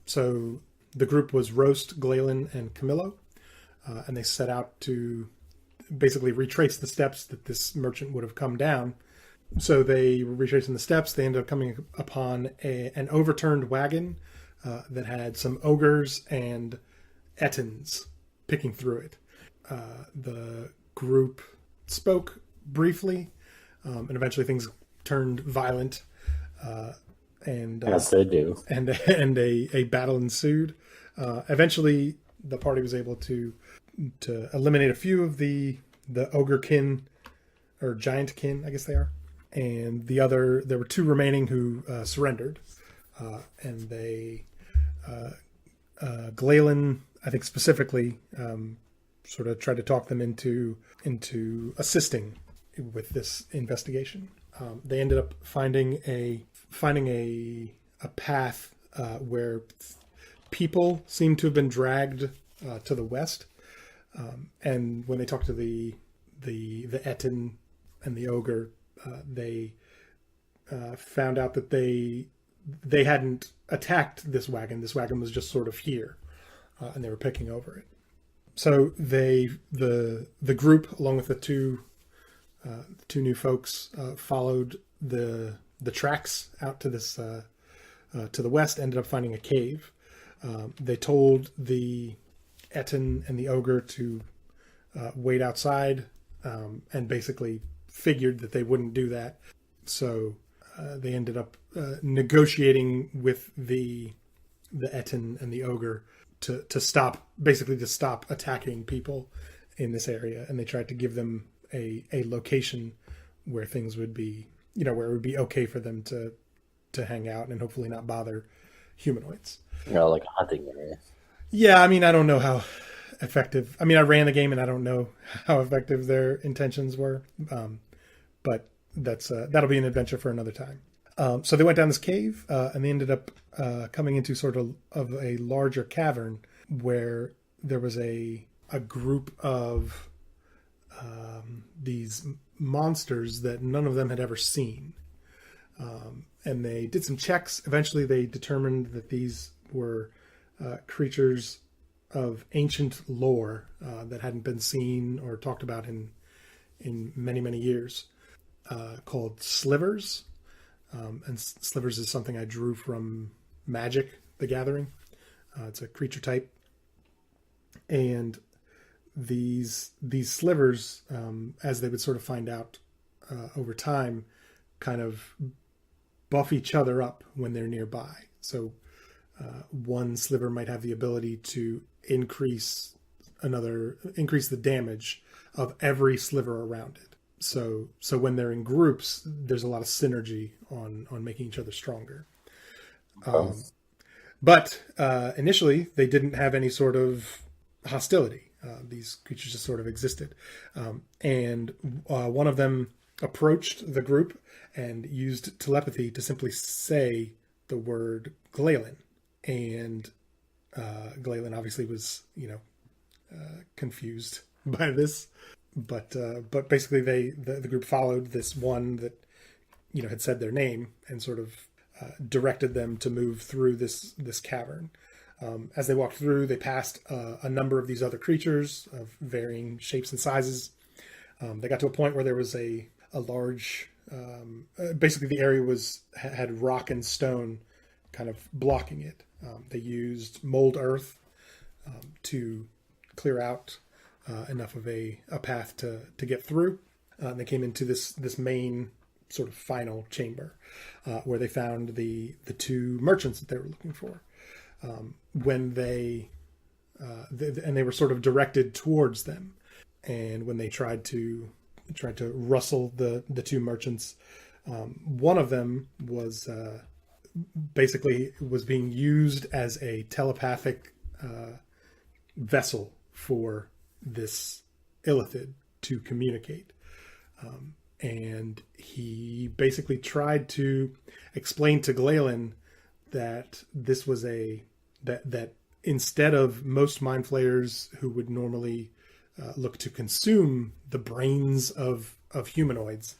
Speaker 1: So the group was Roast, Galen, and Camillo, and they set out to basically retrace the steps that this merchant would have come down. So they were retracing the steps. They ended up coming upon an overturned wagon that had some ogres and ettins picking through it. The group spoke briefly, and eventually things turned violent. And
Speaker 2: yes, they do.
Speaker 1: And a battle ensued. Eventually, the party was able to eliminate a few of the ogre kin, or giant kin, I guess they are. And there were two remaining who surrendered. And they, Galen, I think specifically, sort of tried to talk them into assisting with this investigation. They ended up finding a path where people seem to have been dragged to the west, and when they talked to the Etin and the ogre, they found out that they hadn't attacked this wagon. This wagon was just sort of here, and they were picking over it. So the group, along with the two new folks, followed the tracks out to this to the west. Ended up finding a cave. They told the Etin and the ogre to wait outside and basically figured that they wouldn't do that. So they ended up negotiating with the Etten and the Ogre to stop attacking people in this area, and they tried to give them a location where things would be, where it would be okay for them to hang out and hopefully not bother humanoids.
Speaker 2: Like a hunting area.
Speaker 1: Yeah, I mean, I don't know how effective. I mean, I ran the game and I don't know how effective their intentions were, but that'll be an adventure for another time. So they went down this cave and they ended up coming into sort of a larger cavern where there was a group of these monsters that none of them had ever seen. And they did some checks. Eventually they determined that these were creatures of ancient lore that hadn't been seen or talked about in many, many years, called slivers. And slivers is something I drew from Magic: The Gathering. It's a creature type. And these slivers, as they would sort of find out over time, kind of buff each other up when they're nearby. So one sliver might have the ability to increase the damage of every sliver around it. So when they're in groups, there's a lot of synergy on making each other stronger. But initially, they didn't have any sort of hostility. These creatures just sort of existed. And one of them approached the group and used telepathy to simply say the word Glaylin. And Glaylin obviously was, confused by this. But basically the group followed this one that, had said their name and sort of directed them to move through this cavern. As they walked through, they passed a number of these other creatures of varying shapes and sizes. They got to a point where there was a large, basically the area had rock and stone kind of blocking it. They used mold earth to clear out enough of a path to get through. They came into this main sort of final chamber where they found the two merchants that they were looking for. When they were sort of directed towards them, and when they tried to rustle the two merchants, one of them was basically being used as a telepathic vessel for this illithid to communicate. And he basically tried to explain to Glaylin that this was that instead of most mind flayers who would normally look to consume the brains of humanoids,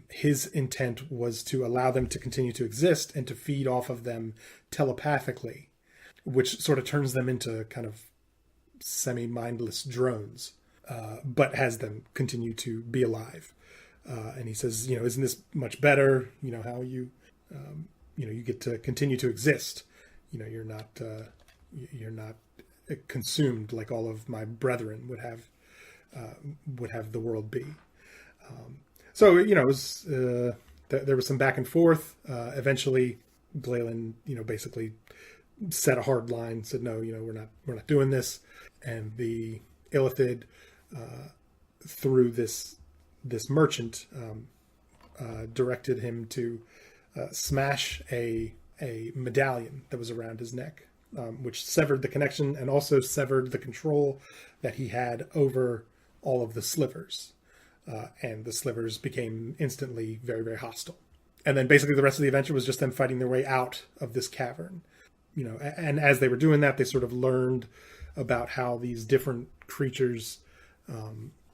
Speaker 1: his intent was to allow them to continue to exist and to feed off of them telepathically, which sort of turns them into kind of semi-mindless drones, but has them continue to be alive. And he says, isn't this much better? How you get to continue to exist. You're not consumed like all of my brethren would have the world be. So it was there was some back and forth. Eventually, Glaylin, basically set a hard line, said no, we're not doing this, and the illithid through this merchant directed him to smash a medallion that was around his neck, which severed the connection and also severed the control that he had over all of the slivers. And the slivers became instantly very, very hostile. And then basically the rest of the adventure was just them fighting their way out of this cavern. And as they were doing that, they sort of learned about how these different creatures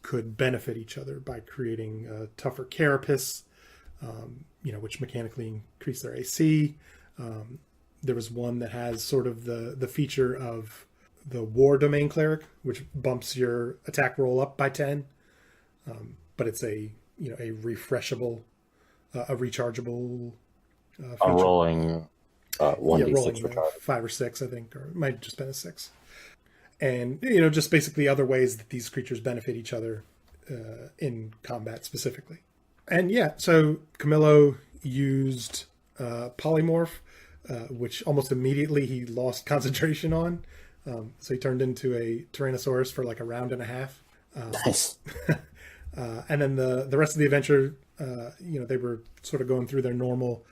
Speaker 1: could benefit each other by creating tougher carapace, which mechanically increase their AC. There was one that has sort of the feature of the War Domain Cleric, which bumps your attack roll up by 10. But it's a refreshable, a rechargeable feature.
Speaker 2: A rolling 1d6 recharge.
Speaker 1: 5 or 6, I think, or it might have just been a 6. And, just basically other ways that these creatures benefit each other in combat specifically. And yeah, so Camillo used polymorph, which almost immediately he lost concentration on. So he turned into a Tyrannosaurus for like a round and a half.
Speaker 2: Nice.
Speaker 1: And then the rest of the adventure, they were sort of going through their normal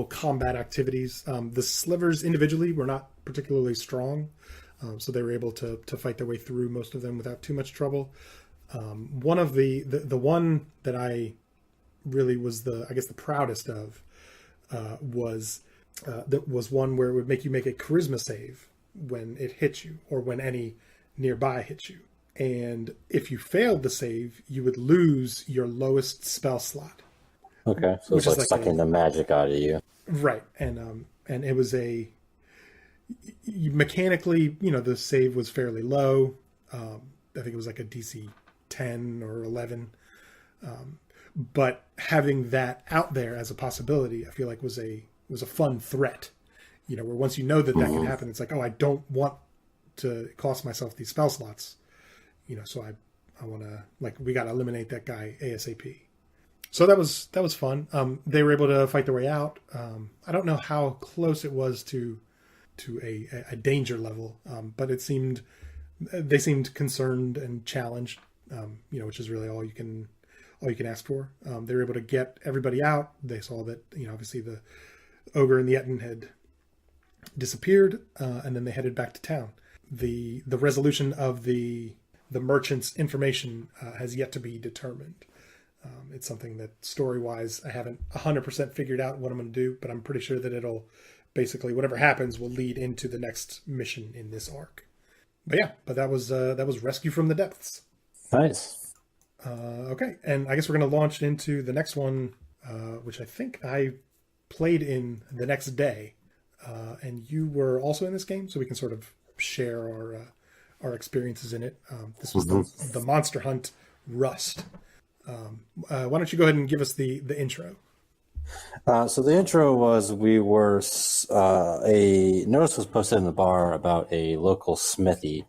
Speaker 1: combat activities. The slivers individually were not particularly strong, so they were able to fight their way through most of them without too much trouble. One of the one that I really was the proudest of was one where it would make you make a charisma save when it hits you or when any nearby hits you. And if you failed the save, you would lose your lowest spell slot.
Speaker 2: Okay, so it's like sucking the magic out of you.
Speaker 1: Right, and it was mechanically, the save was fairly low. I think it was like a DC 10 or 11. But having that out there as a possibility, I feel like was a fun threat. Where once you know that can happen, it's like, oh, I don't want to cost myself these spell slots. So I want to, we got to eliminate that guy ASAP. So that was fun. They were able to fight their way out. I don't know how close it was to a danger level, but they seemed concerned and challenged, which is really all you can ask for. They were able to get everybody out. They saw that, obviously the ogre and the Etten had disappeared, and then they headed back to town. The resolution of the merchant's information has yet to be determined. It's something that story-wise I haven't 100% figured out what I'm going to do, but I'm pretty sure that it'll basically, whatever happens will lead into the next mission in this arc. But that was Rescue from the Depths.
Speaker 2: Nice.
Speaker 1: Okay, and I guess we're going to launch into the next one, which I think I played in the next day, and you were also in this game, so we can sort of share our experiences in it. This was the Monster Hunt Rust. Why don't you go ahead and give us the intro?
Speaker 2: So the intro was a notice was posted in the bar about a local smithy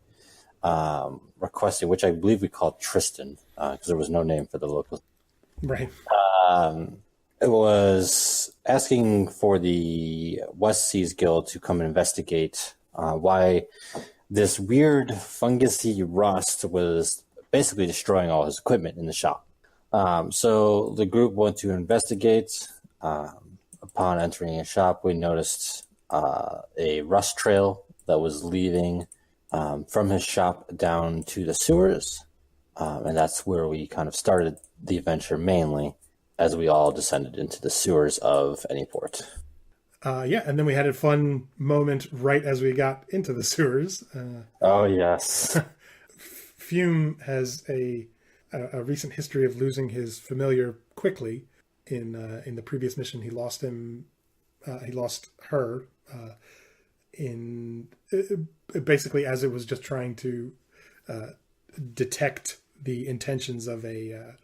Speaker 2: requesting, which I believe we called Tristan because there was no name for the local.
Speaker 1: Right.
Speaker 2: It was asking for the West Seas Guild to come and investigate why this weird fungusy rust was basically destroying all his equipment in the shop. So the group went to investigate. Upon entering a shop, we noticed a rust trail that was leading from his shop down to the sewers. And that's where we kind of started the adventure mainly, as we all descended into the sewers of Anyport.
Speaker 1: And then we had a fun moment right as we got into the sewers.
Speaker 2: Oh, yes.
Speaker 1: Fume has a recent history of losing his familiar quickly. In the previous mission, he lost her basically as it was just trying to detect the intentions of the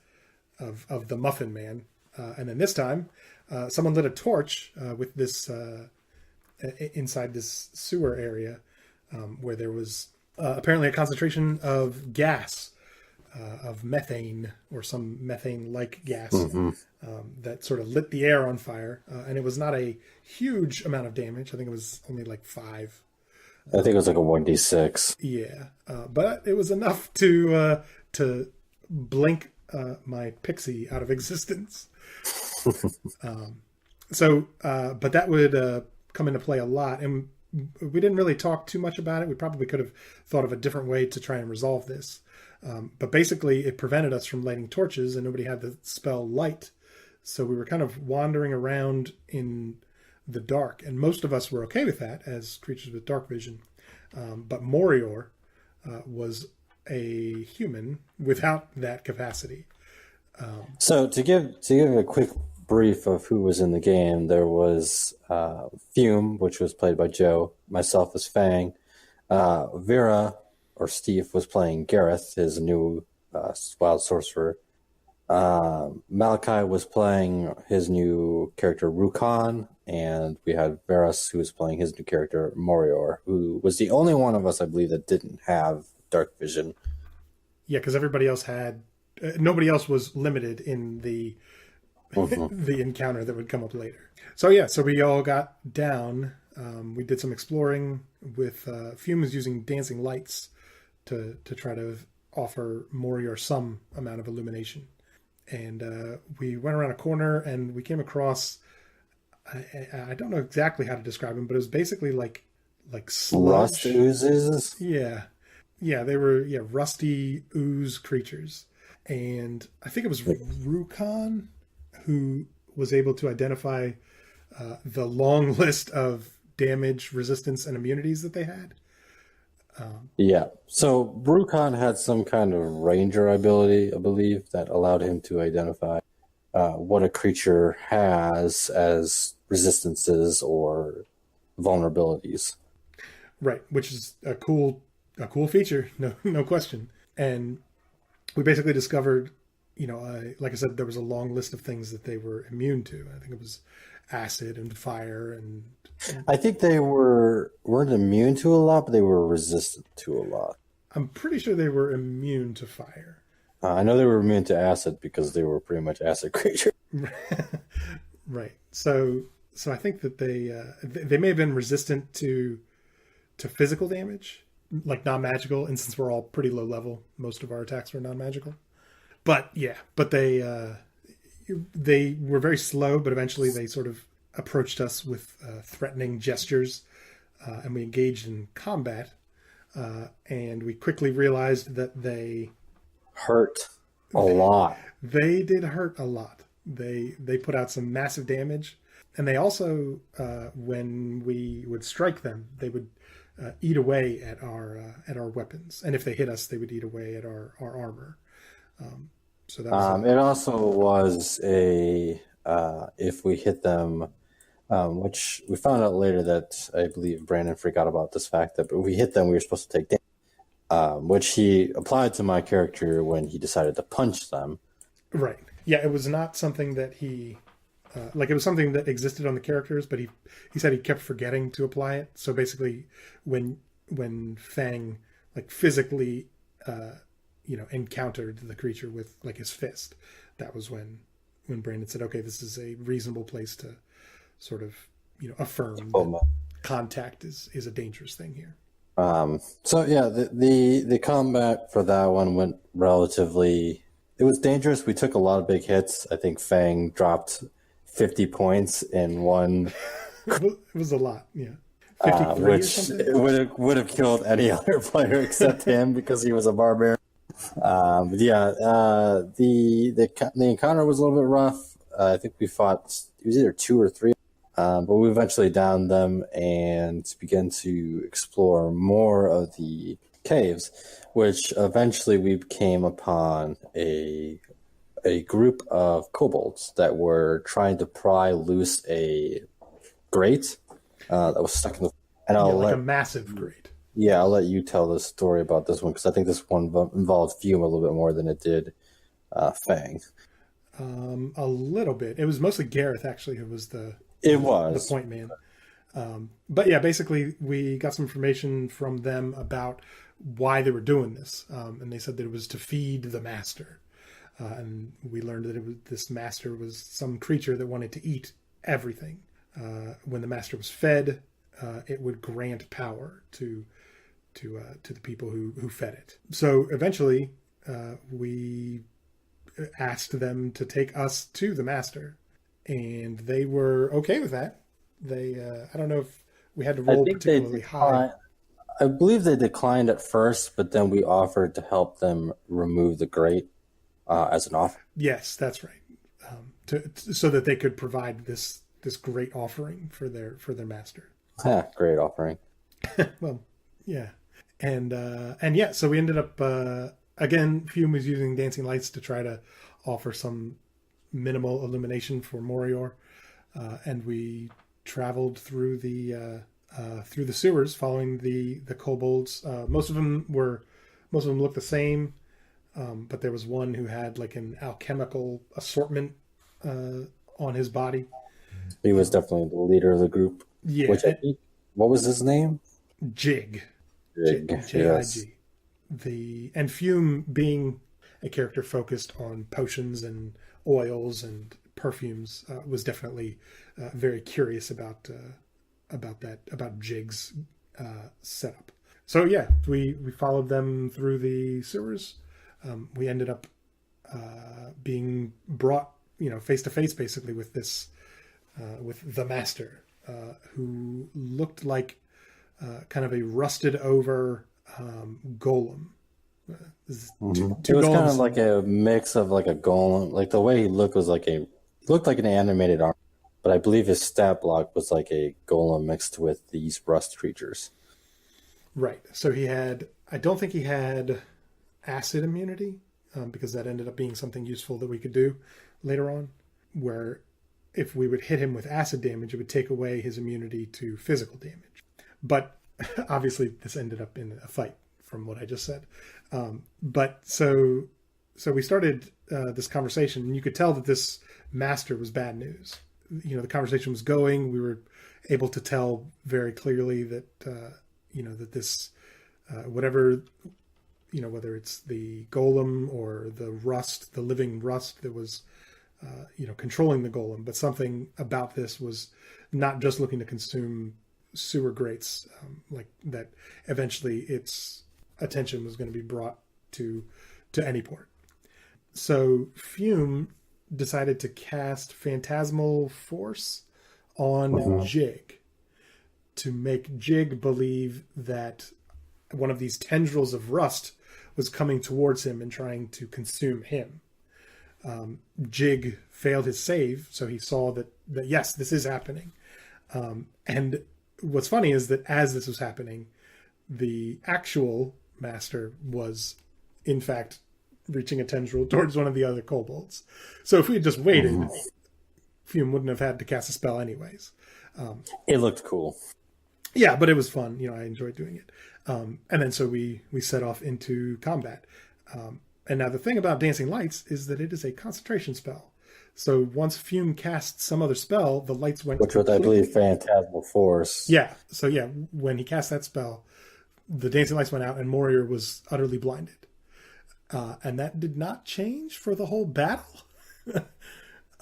Speaker 1: Muffin Man, and then this time someone lit a torch with this inside this sewer area where there was apparently a concentration of gas. Of methane or some methane-like gas that sort of lit the air on fire. And it was not a huge amount of damage. I think it was only like 5.
Speaker 2: I think it was like a 1d6.
Speaker 1: Yeah. But it was enough to blink my pixie out of existence. But that would come into play a lot. And we didn't really talk too much about it. We probably could have thought of a different way to try and resolve this. But basically, it prevented us from lighting torches, and nobody had the spell light. So we were kind of wandering around in the dark, and most of us were okay with that as creatures with dark vision. But Morior was a human without that capacity.
Speaker 2: So to give a quick brief of who was in the game, there was Fume, which was played by Joe, myself as Fang, Vera or Steve was playing Gareth, his new wild sorcerer. Malachi was playing his new character Rukon, and we had Varus, who was playing his new character Morior, who was the only one of us, I believe, that didn't have dark vision.
Speaker 1: Yeah, because everybody else had nobody else was limited in the
Speaker 2: Mhm.
Speaker 1: the encounter that would come up later. So yeah, so we all got down. We did some exploring with Fume was using dancing lights to try to offer Morior some amount of illumination. And we went around a corner and we came across. I don't know exactly how to describe them, but it was basically like
Speaker 2: Rust
Speaker 1: sludge.
Speaker 2: oozes.
Speaker 1: Yeah, yeah, they were rusty ooze creatures, and I think it was Rukon who was able to identify the long list of damage, resistance, and immunities that they had.
Speaker 2: Yeah. So Brucon had some kind of ranger ability, I believe, that allowed him to identify what a creature has as resistances or vulnerabilities.
Speaker 1: Right, which is a cool feature, no question. And we basically discovered, like I said, there was a long list of things that they were immune to. I think it was acid and fire, and
Speaker 2: I think they weren't immune to a lot, but they were resistant to a lot.
Speaker 1: I'm pretty sure they were immune to fire.
Speaker 2: I know they were immune to acid because they were pretty much acid creatures.
Speaker 1: Right. So I think that they may have been resistant to physical damage, like non-magical. And since we're all pretty low level, most of our attacks were non-magical. But yeah, but they were very slow. But eventually, they sort of approached us with threatening gestures, and we engaged in combat. And we quickly realized that they
Speaker 2: Hurt a lot.
Speaker 1: they did hurt a lot. They put out some massive damage, and they also, when we would strike them, they would eat away at our weapons, and if they hit us, they would eat away at our armor. So that was
Speaker 2: It also was a if we hit them, which we found out later that I believe Brandon forgot about this fact that if we hit them, we were supposed to take damage, which he applied to my character when he decided to punch them.
Speaker 1: right. Yeah, it was not something that he like. It was something that existed on the characters, but he said he kept forgetting to apply it. So basically, when Fang like physically encountered the creature with like his fist, that was when Brandon said, okay, this is a reasonable place to sort of affirm that contact is a dangerous thing here.
Speaker 2: So yeah, the combat for that one went relatively. It was dangerous. We took a lot of big hits. I think Fang dropped 50 points in one,
Speaker 1: It was a lot, yeah. 53 or
Speaker 2: which
Speaker 1: something.
Speaker 2: would have killed any other player except him because he was a barbarian. But yeah, the encounter was a little bit rough. I think we fought. It was either 2 or 3, but we eventually downed them and began to explore more of the caves, which eventually we came upon a group of kobolds that were trying to pry loose a grate that was stuck in the. And
Speaker 1: Like a massive grate.
Speaker 2: Yeah, I'll let you tell the story about this one because I think this one involved Fume a little bit more than it did Fang.
Speaker 1: A little bit. It was mostly Gareth actually who was the point man. But yeah, basically we got some information from them about why they were doing this, and they said that it was to feed the master. And we learned that this master was some creature that wanted to eat everything. When the master was fed, it would grant power to the people who fed it. So eventually, we asked them to take us to the master, and they were okay with that. They I don't know if we had to roll particularly high.
Speaker 2: I believe they declined at first, but then we offered to help them remove the grate as an offer.
Speaker 1: Yes, that's right. So that they could provide this great offering for their master.
Speaker 2: Great offering.
Speaker 1: Well, yeah, and yeah. So we ended up again. Fume was using dancing lights to try to offer some minimal illumination for Morior, and we traveled through the sewers, following the kobolds. Most of them looked the same, but there was one who had like an alchemical assortment on his body.
Speaker 2: He was definitely the leader of the group.
Speaker 1: Yeah.
Speaker 2: Which I think, what was his name?
Speaker 1: Jig.
Speaker 2: Jig.
Speaker 1: Jig.
Speaker 2: Yes.
Speaker 1: And Fume being a character focused on potions and oils and perfumes, was definitely very curious about Jig's setup. So yeah, we followed them through the sewers. We ended up being brought, face to face, basically, with with the master, who looked like kind of a rusted over golem.
Speaker 2: It was kind of like a mix of like a golem. Like the way he looked was looked like an animated arm, but I believe his stat block was like a golem mixed with these rust creatures.
Speaker 1: Right. So I don't think he had acid immunity, because that ended up being something useful that we could do later on, where if we would hit him with acid damage, it would take away his immunity to physical damage. But obviously this ended up in a fight, from what I just said. But so we started this conversation, and you could tell that this master was bad news. The conversation was going. We were able to tell very clearly that, that this, whatever, whether it's the golem or the living rust that was, controlling the golem, but something about this was not just looking to consume sewer grates, like that. Eventually its attention was going to be brought to any port. So Fume decided to cast Phantasmal Force on Jig to make Jig believe that one of these tendrils of rust was coming towards him and trying to consume him. Jig failed his save, so he saw that yes, this is happening. And what's funny is that as this was happening, the actual master was, in fact, reaching a tendril towards one of the other kobolds. So if we had just waited, Fume wouldn't have had to cast a spell anyways.
Speaker 2: It looked cool.
Speaker 1: Yeah, but it was fun. I enjoyed doing it. And then so we set off into combat. And now the thing about Dancing Lights is that it is a concentration spell. So once Fume cast some other spell, the lights went...
Speaker 2: Which was, I believe, Phantasmal Force.
Speaker 1: Yeah. So yeah, when he cast that spell, the dancing lights went out and Morier was utterly blinded. And that did not change for the whole battle.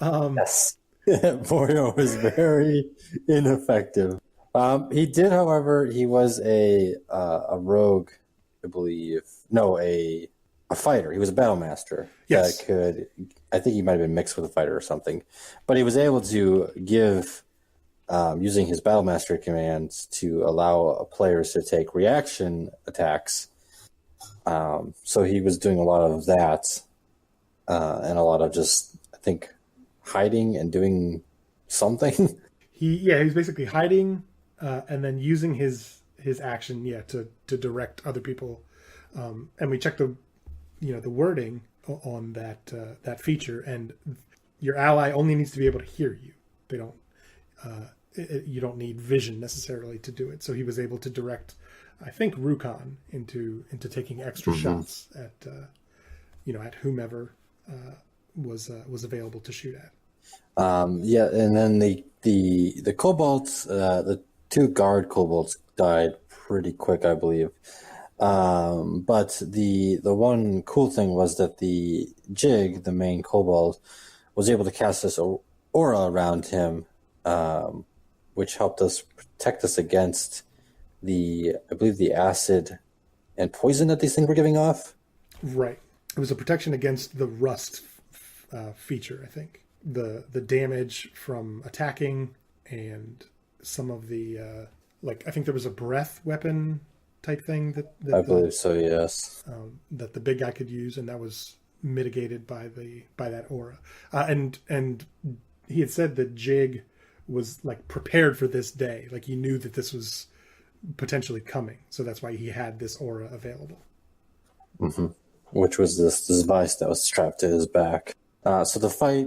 Speaker 2: Yes. Morier was very ineffective. He did, however, he was a rogue, I believe. No, a fighter. He was a battle master.
Speaker 1: Yes.
Speaker 2: I think he might have been mixed with a fighter or something. But he was able to give, using his battle master commands, to allow players to take reaction attacks. So he was doing a lot of that, and a lot of just, I think, hiding and doing something. He
Speaker 1: was basically hiding, and then using his action, to direct other people. And we checked the wording on that feature, and your ally only needs to be able to hear you. They don't. You don't need vision necessarily to do it. So he was able to direct, I think, Rukon into taking extra shots at at whomever was available to shoot at.
Speaker 2: And then the kobolds, the two guard kobolds died pretty quick, I believe. But the one cool thing was that the Jig, the main kobold, was able to cast this aura around him, which helped us protect us against I believe the acid and poison that these things were giving off.
Speaker 1: Right. It was a protection against the rust feature, I think. The damage from attacking and some of the I think there was a breath weapon type thing that
Speaker 2: I believe so, yes.
Speaker 1: That the big guy could use, and that was mitigated by that aura. And he had said that Jig was prepared for this day. He knew that this was potentially coming, so that's why he had this aura available.
Speaker 2: Which was this device that was strapped to his back. So the fight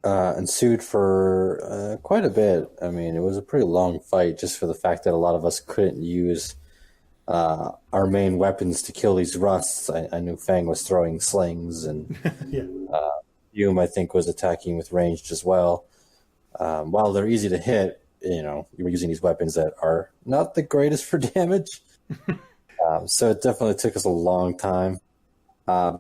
Speaker 2: ensued for quite a bit. I mean, it was a pretty long fight, just for the fact that a lot of us couldn't use our main weapons to kill these rusts. I knew Fang was throwing slings, and Hume, I think, was attacking with ranged as well. While they're easy to hit, you were using these weapons that are not the greatest for damage. So it definitely took us a long time.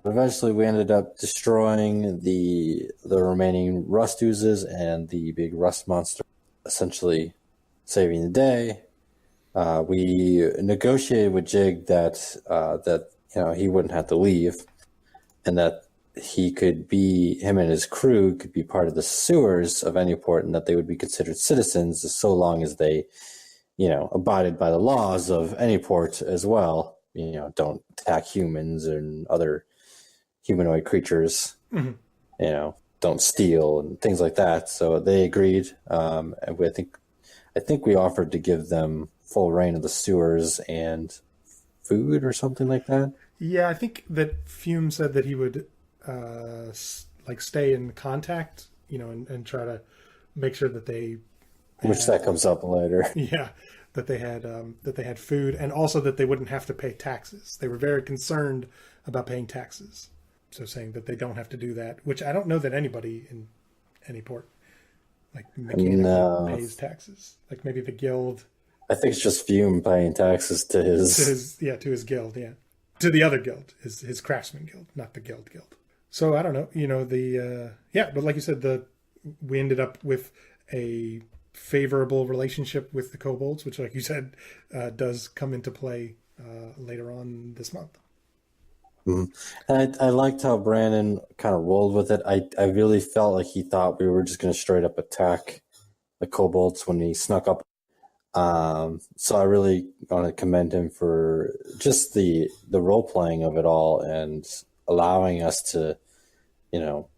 Speaker 2: But eventually, we ended up destroying the remaining rust oozes and the big rust monster, essentially saving the day. We negotiated with Jig that he wouldn't have to leave, and that him and his crew could be part of the sewers of any port, and that they would be considered citizens so long as they, abided by the laws of any port as well. Don't attack humans and other humanoid creatures.
Speaker 1: Mm-hmm.
Speaker 2: Don't steal and things like that. So they agreed. And I think we offered to give them full reign of the sewers and food or something like that.
Speaker 1: Yeah, I think that Fume said that he would stay in contact, and try to make sure that they
Speaker 2: that comes up later.
Speaker 1: Yeah, that they had food, and also that they wouldn't have to pay taxes. They were very concerned about paying taxes, so saying that they don't have to do that, which I don't know that anybody in any port mechanically pays taxes. Like maybe the guild.
Speaker 2: I think it's just Fume paying taxes to his
Speaker 1: to his guild, to the other guild, his craftsman guild, not the guild. So I don't know, but like you said, we ended up with a favorable relationship with the kobolds, which, like you said, does come into play later on this month.
Speaker 2: Mm-hmm. And I liked how Brandon kind of rolled with it. I really felt like he thought we were just going to straight up attack the kobolds when he snuck up. So I really want to commend him for just the role playing of it all and allowing us to,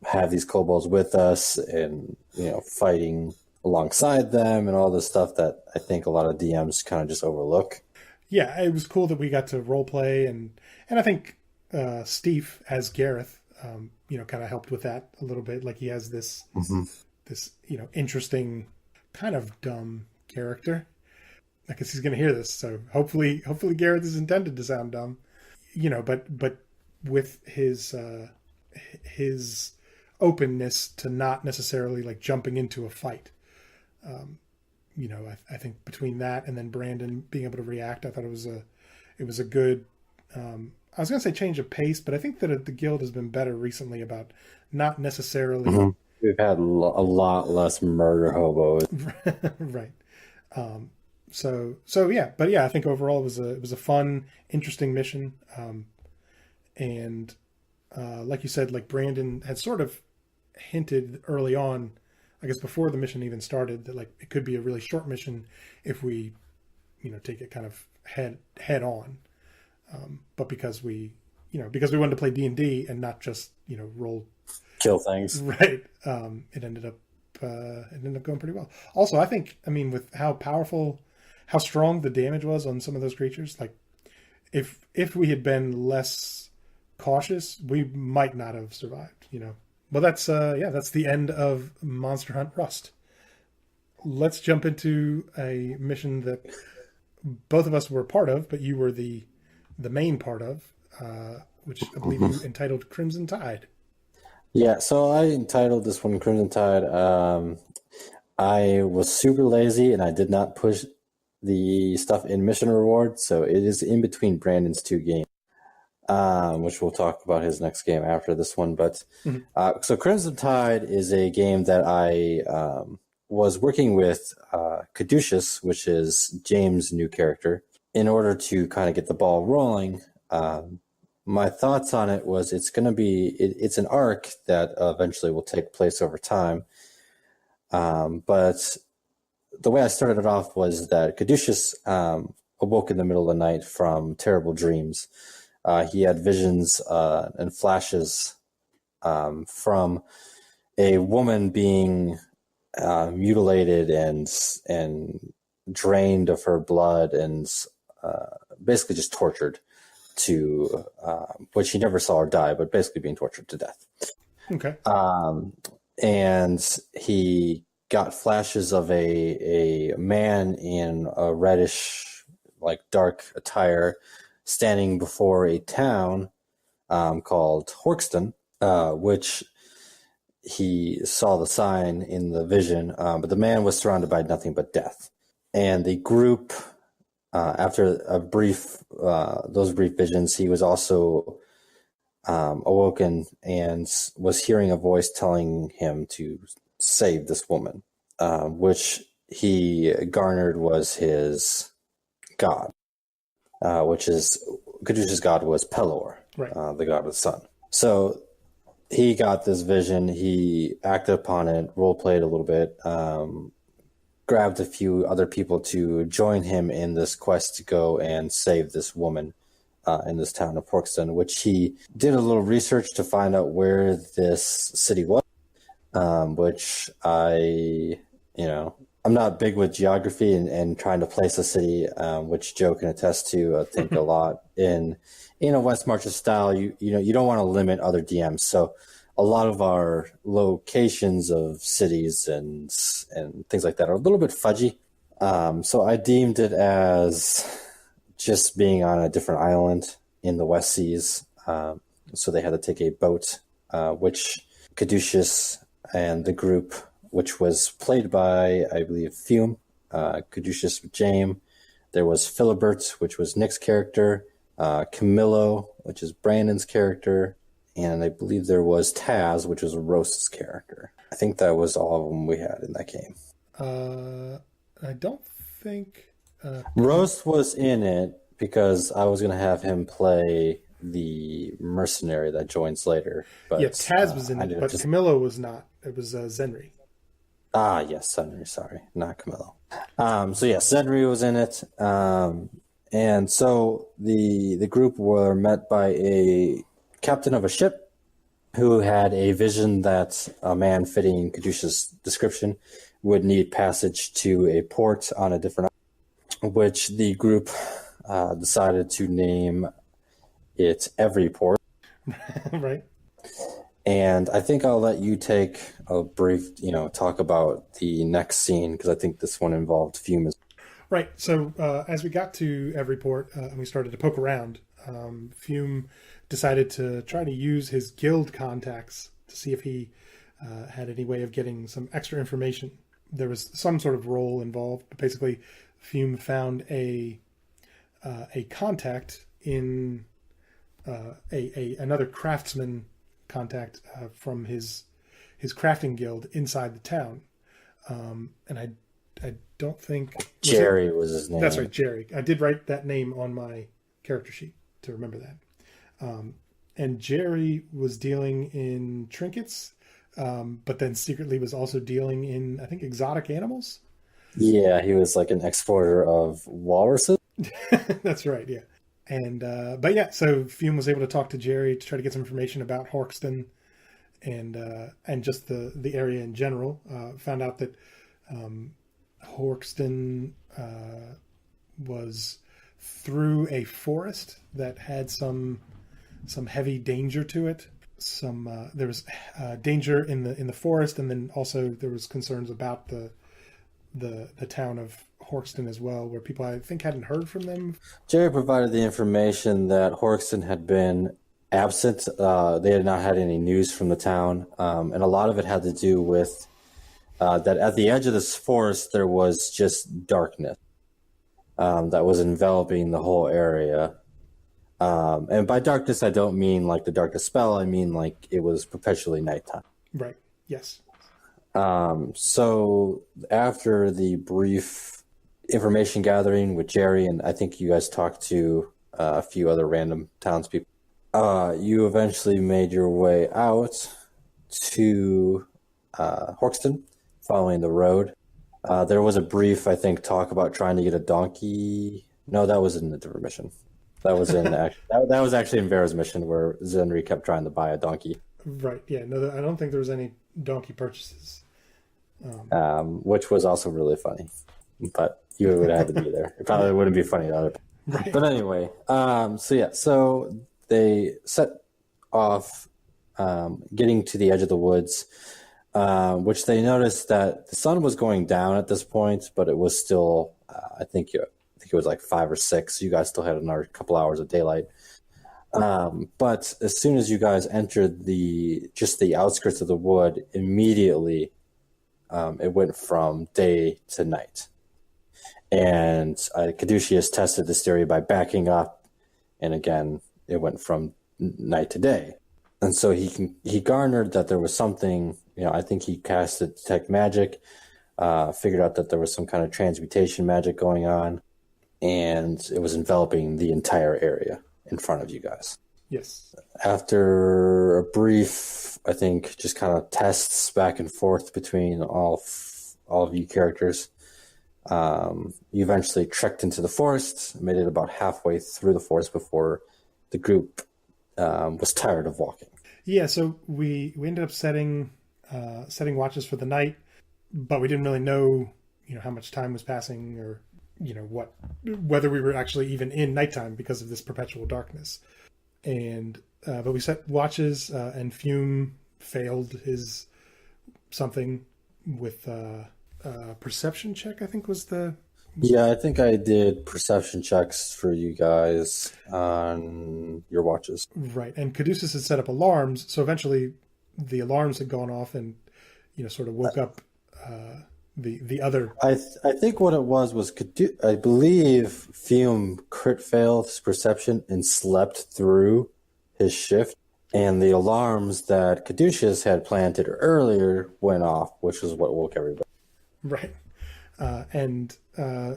Speaker 2: have these kobolds with us and, fighting alongside them and all this stuff that I think a lot of DMs kind of just overlook.
Speaker 1: Yeah, it was cool that we got to role play, and I think Steve as Gareth, kind of helped with that a little bit. Like he has this interesting kind of dumb character. I guess he's going to hear this, so hopefully Gareth is intended to sound dumb, but with his openness to not necessarily like jumping into a fight. I think between that and then Brandon being able to react, I thought it was a good, I was going to say change of pace, but I think that the guild has been better recently about not necessarily.
Speaker 2: Mm-hmm. We've had a lot less murder hobos.
Speaker 1: Right. So yeah, but yeah, I think overall it was a fun, interesting mission. And like you said, like Brandon had sort of hinted early on, I guess before the mission even started, that like it could be a really short mission if we, take it kind of head on. But because we wanted to play D&D and not just,
Speaker 2: kill things.
Speaker 1: Right. It ended up going pretty well. Also, I think, with how strong the damage was on some of those creatures, like if we had been less cautious, we might not have survived, Well, that's the end of Monster Hunt Rust. Let's jump into a mission that both of us were part of, but you were the main part of, which I believe you entitled Crimson Tide.
Speaker 2: Yeah, so I entitled this one Crimson Tide. I was super lazy and I did not push the stuff in mission reward, so it is in between Brandon's two games, which we'll talk about his next game after this one. But so Crimson Tide is a game that I was working with Caduceus, which is James' new character, in order to kind of get the ball rolling. My thoughts on it was it's an arc that eventually will take place over time. But the way I started it off was that Caduceus awoke in the middle of the night from terrible dreams. He had visions and flashes from a woman being mutilated and drained of her blood and basically just tortured to which he never saw her die, but basically being tortured to death.
Speaker 1: Okay.
Speaker 2: And he got flashes of a man in a reddish, like dark attire, standing before a town called Horkston, which he saw the sign in the vision, but the man was surrounded by nothing but death. And the group, after those brief visions, he was also awoken and was hearing a voice telling him to save this woman, which he garnered was his god, which is Caduceus' god was Pelor,
Speaker 1: Right.
Speaker 2: The god of the sun. So he got this vision. He acted upon it, role played a little bit, grabbed a few other people to join him in this quest to go and save this woman in this town of Porkston, which he did a little research to find out where this city was, which I'm not big with geography and trying to place a city, which Joe can attest to, I think, a lot. In a West Marches style, you don't want to limit other DMs. So a lot of our locations of cities and things like that are a little bit fudgy. So I deemed it as just being on a different island in the West Seas. So they had to take a boat, which Caduceus and the group, which was played by, I believe, Fume, Caduceus with James. There was Philibert, which was Nick's character, Camillo, which is Brandon's character, and I believe there was Taz, which was Rose's character. I think that was all of them we had in that game.
Speaker 1: I don't think...
Speaker 2: Rose was in it because I was going to have him play the mercenary that joins later. But,
Speaker 1: yeah, Taz was in it, but Camillo was not. It was Zenri.
Speaker 2: Ah, yes, Zenri, sorry, not Camillo. So yes, Zenri was in it. And so the group were met by a captain of a ship who had a vision that a man fitting Caduceus' description would need passage to a port on a different island, which the group decided to name it Every Port.
Speaker 1: Right.
Speaker 2: And I think I'll let you take a brief, talk about the next scene, because I think this one involved Fume.
Speaker 1: Right. So as we got to Every Port and we started to poke around, Fume decided to try to use his guild contacts to see if he had any way of getting some extra information. There was some sort of role involved, but basically Fume found a contact in another craftsman contact from his crafting guild inside the town, and I don't think
Speaker 2: Jerry was his name.
Speaker 1: That's right, Jerry. I did write that name on my character sheet to remember that. And Jerry was dealing in trinkets, but then secretly was also dealing in, I think, exotic animals.
Speaker 2: Yeah, he was like an exporter of walruses.
Speaker 1: That's right, yeah. And but yeah, so Fume was able to talk to Jerry to try to get some information about Horkston and just the area in general. Found out that Horkston was through a forest that had some heavy danger to it. There was danger in the forest, and then also there was concerns about the town of Horkston as well, where people I think hadn't heard from them.
Speaker 2: Jerry provided the information that Horkston had been absent. They had not had any news from the town, and a lot of it had to do with that at the edge of this forest there was just darkness that was enveloping the whole area. And by darkness, I don't mean like the darkness spell. I mean like it was perpetually nighttime.
Speaker 1: Right. Yes.
Speaker 2: So after the brief information gathering with Jerry, and I think you guys talked to a few other random townspeople, you eventually made your way out to Horkston, following the road. There was a brief, I think, talk about trying to get a donkey. No, that was in a different mission. That was in that was actually in Vera's mission, where Zenri kept trying to buy a donkey.
Speaker 1: Right. Yeah. No, I don't think there was any donkey purchases.
Speaker 2: Which was also really funny, but you would have had to be there. It probably wouldn't be funny to other people.
Speaker 1: Right.
Speaker 2: But anyway, so they set off, getting to the edge of the woods, which they noticed that the sun was going down at this point, but it was still, I think it was like 5 or 6. You guys still had another couple hours of daylight. But as soon as you guys entered the outskirts of the wood, immediately it went from day to night. And Caduceus tested this theory by backing up, and again, it went from night to day. And so he garnered that there was something, I think he casted Detect Magic, figured out that there was some kind of transmutation magic going on, and it was enveloping the entire area in front of you guys.
Speaker 1: Yes.
Speaker 2: After a brief, I think, just kind of tests back and forth between all of you characters, you eventually trekked into the forest, made it about halfway through the forest before the group was tired of walking.
Speaker 1: Yeah, so we ended up setting watches for the night, but we didn't really know, how much time was passing, or whether we were actually even in nighttime because of this perpetual darkness. And but we set watches, and Fume failed his something with perception check, I think was the...
Speaker 2: Yeah, I think I did perception checks for you guys on your watches.
Speaker 1: Right, and Caduceus had set up alarms, so eventually the alarms had gone off and, sort of woke up the other...
Speaker 2: I think what it was I believe Fume crit failed his perception and slept through his shift, and the alarms that Caduceus had planted earlier went off, which is what woke everybody.
Speaker 1: Right. And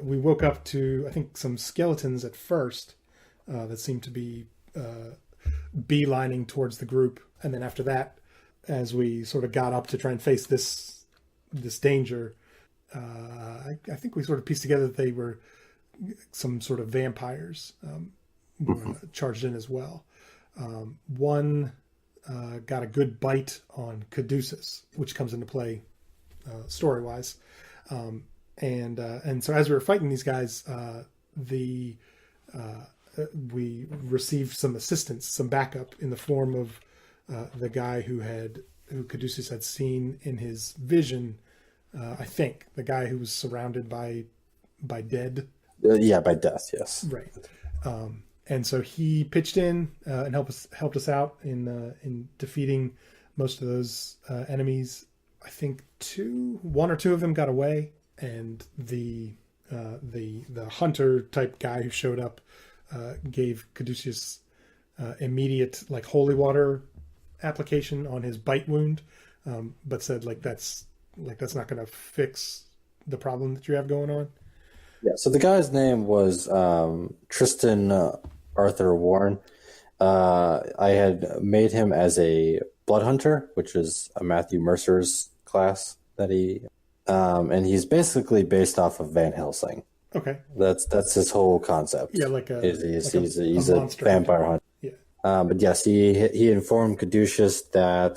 Speaker 1: we woke up to, I think, some skeletons at first that seemed to be beelining towards the group. And then after that, as we sort of got up to try and face this danger, I think we sort of pieced together that they were some sort of vampires were charged in as well. One got a good bite on Caduceus, which comes into play story-wise. And so as we were fighting these guys, we received some assistance, some backup in the form of the guy who Caduceus had seen in his vision. I think the guy who was surrounded by dead.
Speaker 2: By death, yes.
Speaker 1: Right. And so he pitched in and helped us out in defeating most of those enemies. I think one or two of them got away, and the hunter type guy who showed up gave Caduceus immediate holy water application on his bite wound, but said that's not going to fix the problem that you have going on.
Speaker 2: Yeah. So the guy's name was Tristan Arthur Warren. I had made him as a blood hunter, which is a Matthew Mercer's class that he, and he's basically based off of Van Helsing.
Speaker 1: Okay.
Speaker 2: That's his whole concept.
Speaker 1: Yeah,
Speaker 2: he's a vampire hunter.
Speaker 1: Yeah.
Speaker 2: But yes, he informed Caduceus that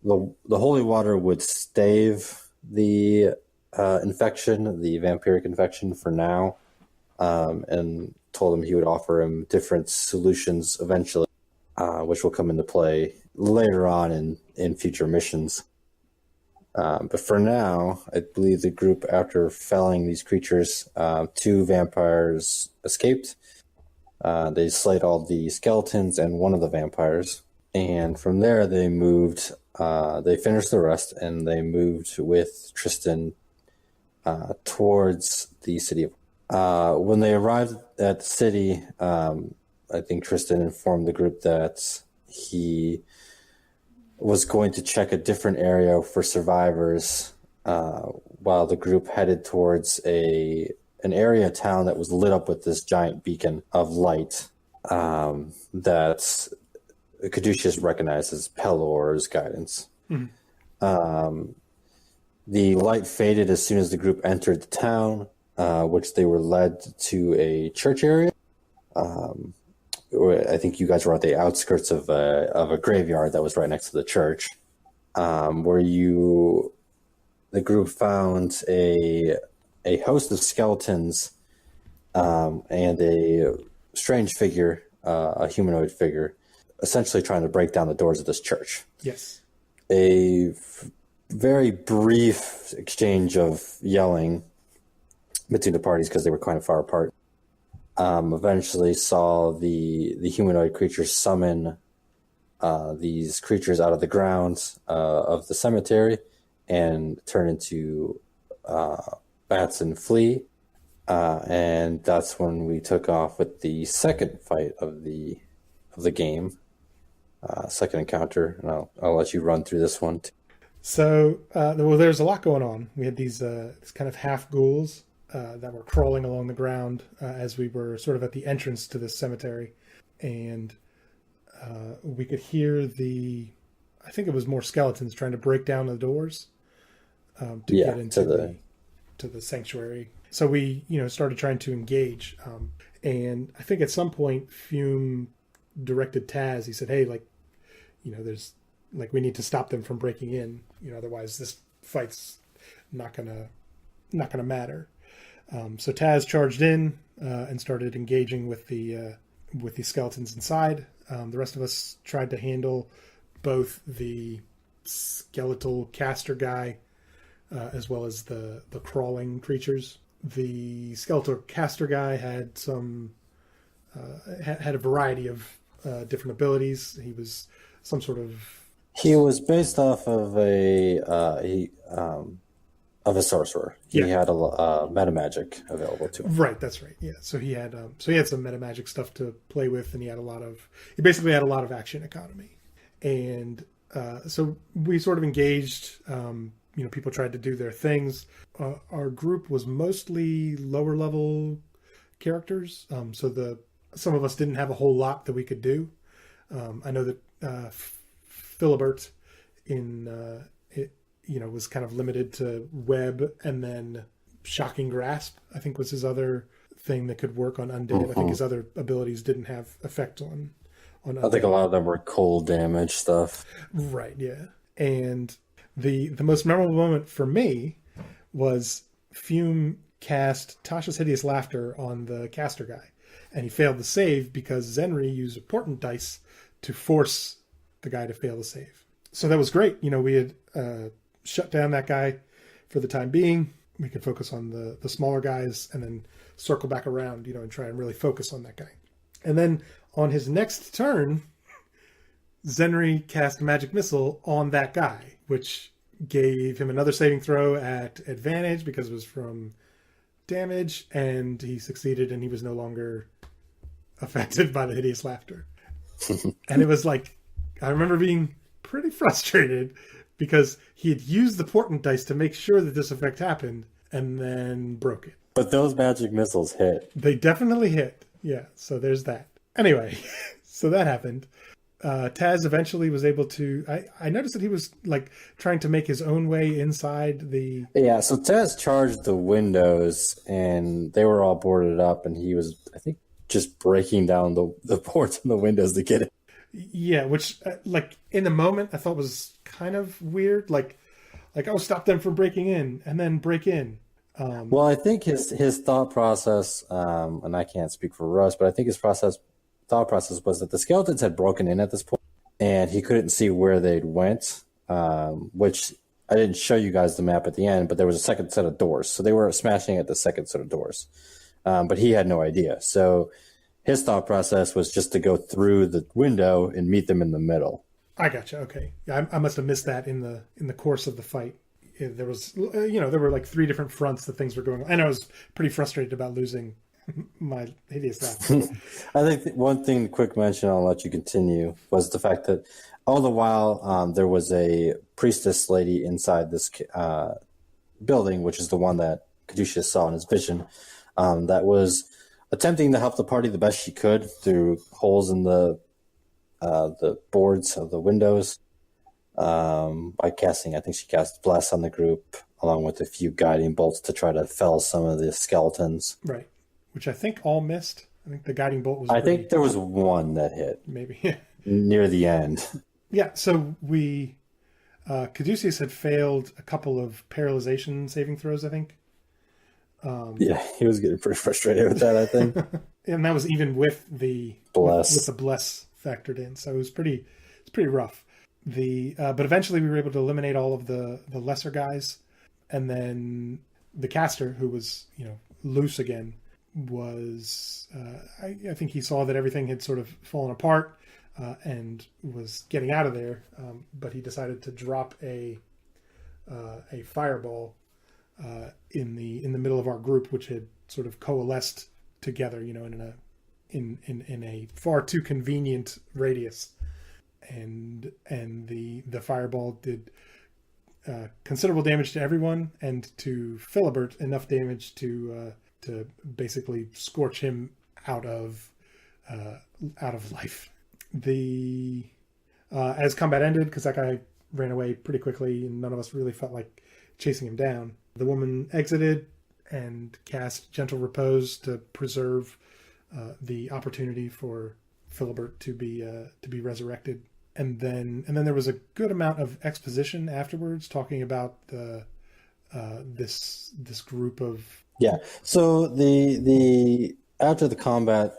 Speaker 2: the holy water would stave the infection, the vampiric infection, for now, and told him he would offer him different solutions eventually, which will come into play later on in future missions. But for now, I believe the group, after felling these creatures, 2 vampires escaped. They slayed all the skeletons and one of the vampires. And from there, they moved, they finished the rest, and they moved with Tristan towards the city of... when they arrived at the city, I think Tristan informed the group that he was going to check a different area for survivors, while the group headed towards an area of town that was lit up with this giant beacon of light that Caduceus recognized as Pelor's guidance. Mm-hmm. The light faded as soon as the group entered the town, which they were led to a church area. I think you guys were at the outskirts of a graveyard that was right next to the church, where the group found a host of skeletons and a strange figure, a humanoid figure, essentially trying to break down the doors of this church.
Speaker 1: Yes.
Speaker 2: A very brief exchange of yelling between the parties because they were kind of far apart. Eventually saw the humanoid creatures summon these creatures out of the grounds of the cemetery and turn into bats and flee. And that's when we took off with the second fight of the of the game, second encounter, and I'll let you run through this one.
Speaker 1: So, well, there's a lot going on. We had these kind of half ghouls that were crawling along the ground as we were sort of at the entrance to this cemetery, and we could hear I think it was more skeletons trying to break down the doors to get into the sanctuary. So we, started trying to engage, and I think at some point Fume directed Taz. He said, "Hey, there's we need to stop them from breaking in. Otherwise this fight's not gonna matter." So Taz charged in and started engaging with the skeletons inside. The rest of us tried to handle both the skeletal caster guy as well as the crawling creatures. The skeletal caster guy had had a variety of different abilities. He was some sort of...
Speaker 2: He was based off of a sorcerer. He had a meta magic available to him.
Speaker 1: Right, that's right. Yeah, so he had some meta magic stuff to play with, and he basically had a lot of action economy, and so we sort of engaged. People tried to do their things. Our group was mostly lower level characters, so some of us didn't have a whole lot that we could do. I know that Philibert was kind of limited to web, and then shocking grasp, I think, was his other thing that could work on undead. Mm-hmm. I think his other abilities didn't have effect on undead.
Speaker 2: I think a lot of them were cold damage stuff.
Speaker 1: Right, yeah. And the most memorable moment for me was Fume cast Tasha's Hideous Laughter on the caster guy, and he failed the save because Zenri used a portent dice to force the guy to fail the save. So that was great. We had shut down that guy for the time being. We could focus on the smaller guys and then circle back around, and try and really focus on that guy. And then on his next turn, Zenri cast Magic Missile on that guy, which gave him another saving throw at advantage because it was from damage, and he succeeded, and he was no longer affected by the Hideous Laughter. And it was I remember being pretty frustrated because he had used the portent dice to make sure that this effect happened and then broke it.
Speaker 2: But those magic missiles hit.
Speaker 1: They definitely hit. Yeah, so there's that. Anyway, so that happened. Taz eventually was able to... I noticed that he was trying to make his own way inside the...
Speaker 2: Yeah, so Taz charged the windows and they were all boarded up, and he was, I think, just breaking down the boards and the windows to get it.
Speaker 1: Yeah, which in the moment I thought was kind of weird. Stop them from breaking in and then break in.
Speaker 2: Well, I think his thought process, and I can't speak for Russ, but I think his thought process was that the skeletons had broken in at this point, and he couldn't see where they'd went. Which I didn't show you guys the map at the end, but there was a second set of doors, so they were smashing at the second set of doors. But he had no idea, so his thought process was just to go through the window and meet them in the middle.
Speaker 1: I gotcha. Okay, I must have missed that in the course of the fight. There was, there were 3 different fronts that things were going on, and I was pretty frustrated about losing my Hideous Laughter.
Speaker 2: I think one thing, quick mention, I'll let you continue, was the fact that all the while there was a priestess lady inside this building, which is the one that Caduceus saw in his vision, that was attempting to help the party the best she could through holes in the boards of the windows by casting. I think she cast Bless on the group along with a few guiding bolts to try to fell some of the skeletons.
Speaker 1: Right, which I think all missed. I think the guiding bolt was...
Speaker 2: I think there was one that hit.
Speaker 1: Maybe.
Speaker 2: Near the end.
Speaker 1: Yeah, so we... Caduceus had failed a couple of paralyzation saving throws, I think.
Speaker 2: Yeah, he was getting pretty frustrated with that, I think.
Speaker 1: And that was even with the
Speaker 2: Bless.
Speaker 1: With the Bless factored in. So it's pretty rough. But eventually we were able to eliminate all of the lesser guys. And then the caster, who was, loose again, was... I think he saw that everything had sort of fallen apart and was getting out of there. But he decided to drop a fireball in the middle of our group, which had sort of coalesced together, in in a far too convenient radius, and the fireball did considerable damage to everyone, and to Philibert enough damage to basically scorch him out of life. The as combat ended, because that guy ran away pretty quickly and none of us really felt like chasing him down, the woman exited and cast Gentle Repose to preserve the opportunity for Philibert to be resurrected. And then there was a good amount of exposition afterwards, talking about this group of
Speaker 2: So the after the combat,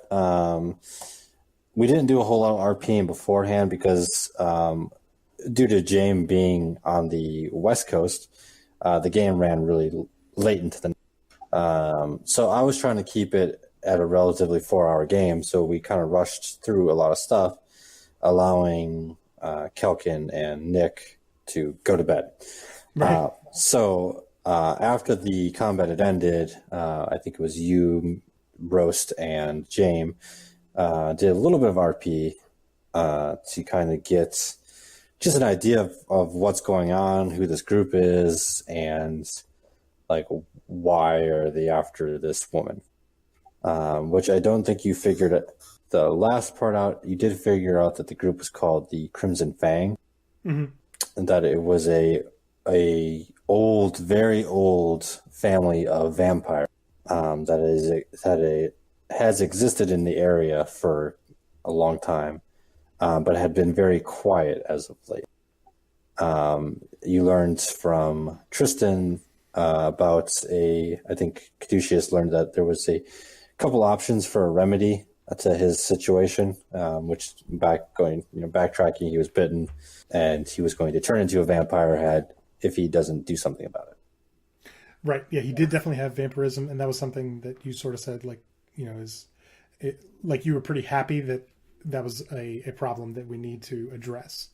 Speaker 2: we didn't do a whole lot of RPing beforehand because due to James being on the West Coast, the game ran really late into the night. So I was trying to keep it at a relatively 4-hour game, so we kind of rushed through a lot of stuff, allowing Kelkin and Nick to go to bed.
Speaker 1: Right.
Speaker 2: So after the combat had ended, I think it was you, Roast, and James did a little bit of RP to kind of get just an idea of what's going on, who this group is, and like why are they after this woman, which I don't think you figured the last part out. You did figure out that the group was called the Crimson Fang, and that it was a very old family of vampires that has existed in the area for a long time, but had been very quiet as of late. You learned from Tristan about I think Caduceus learned that there was a couple options for a remedy to his situation, which backtracking, he was bitten and he was going to turn into a vampire if he doesn't do something about it.
Speaker 1: Right. Yeah, he did definitely have vampirism, and that was something that you sort of said, like, like you were pretty happy that was a problem that we need to address.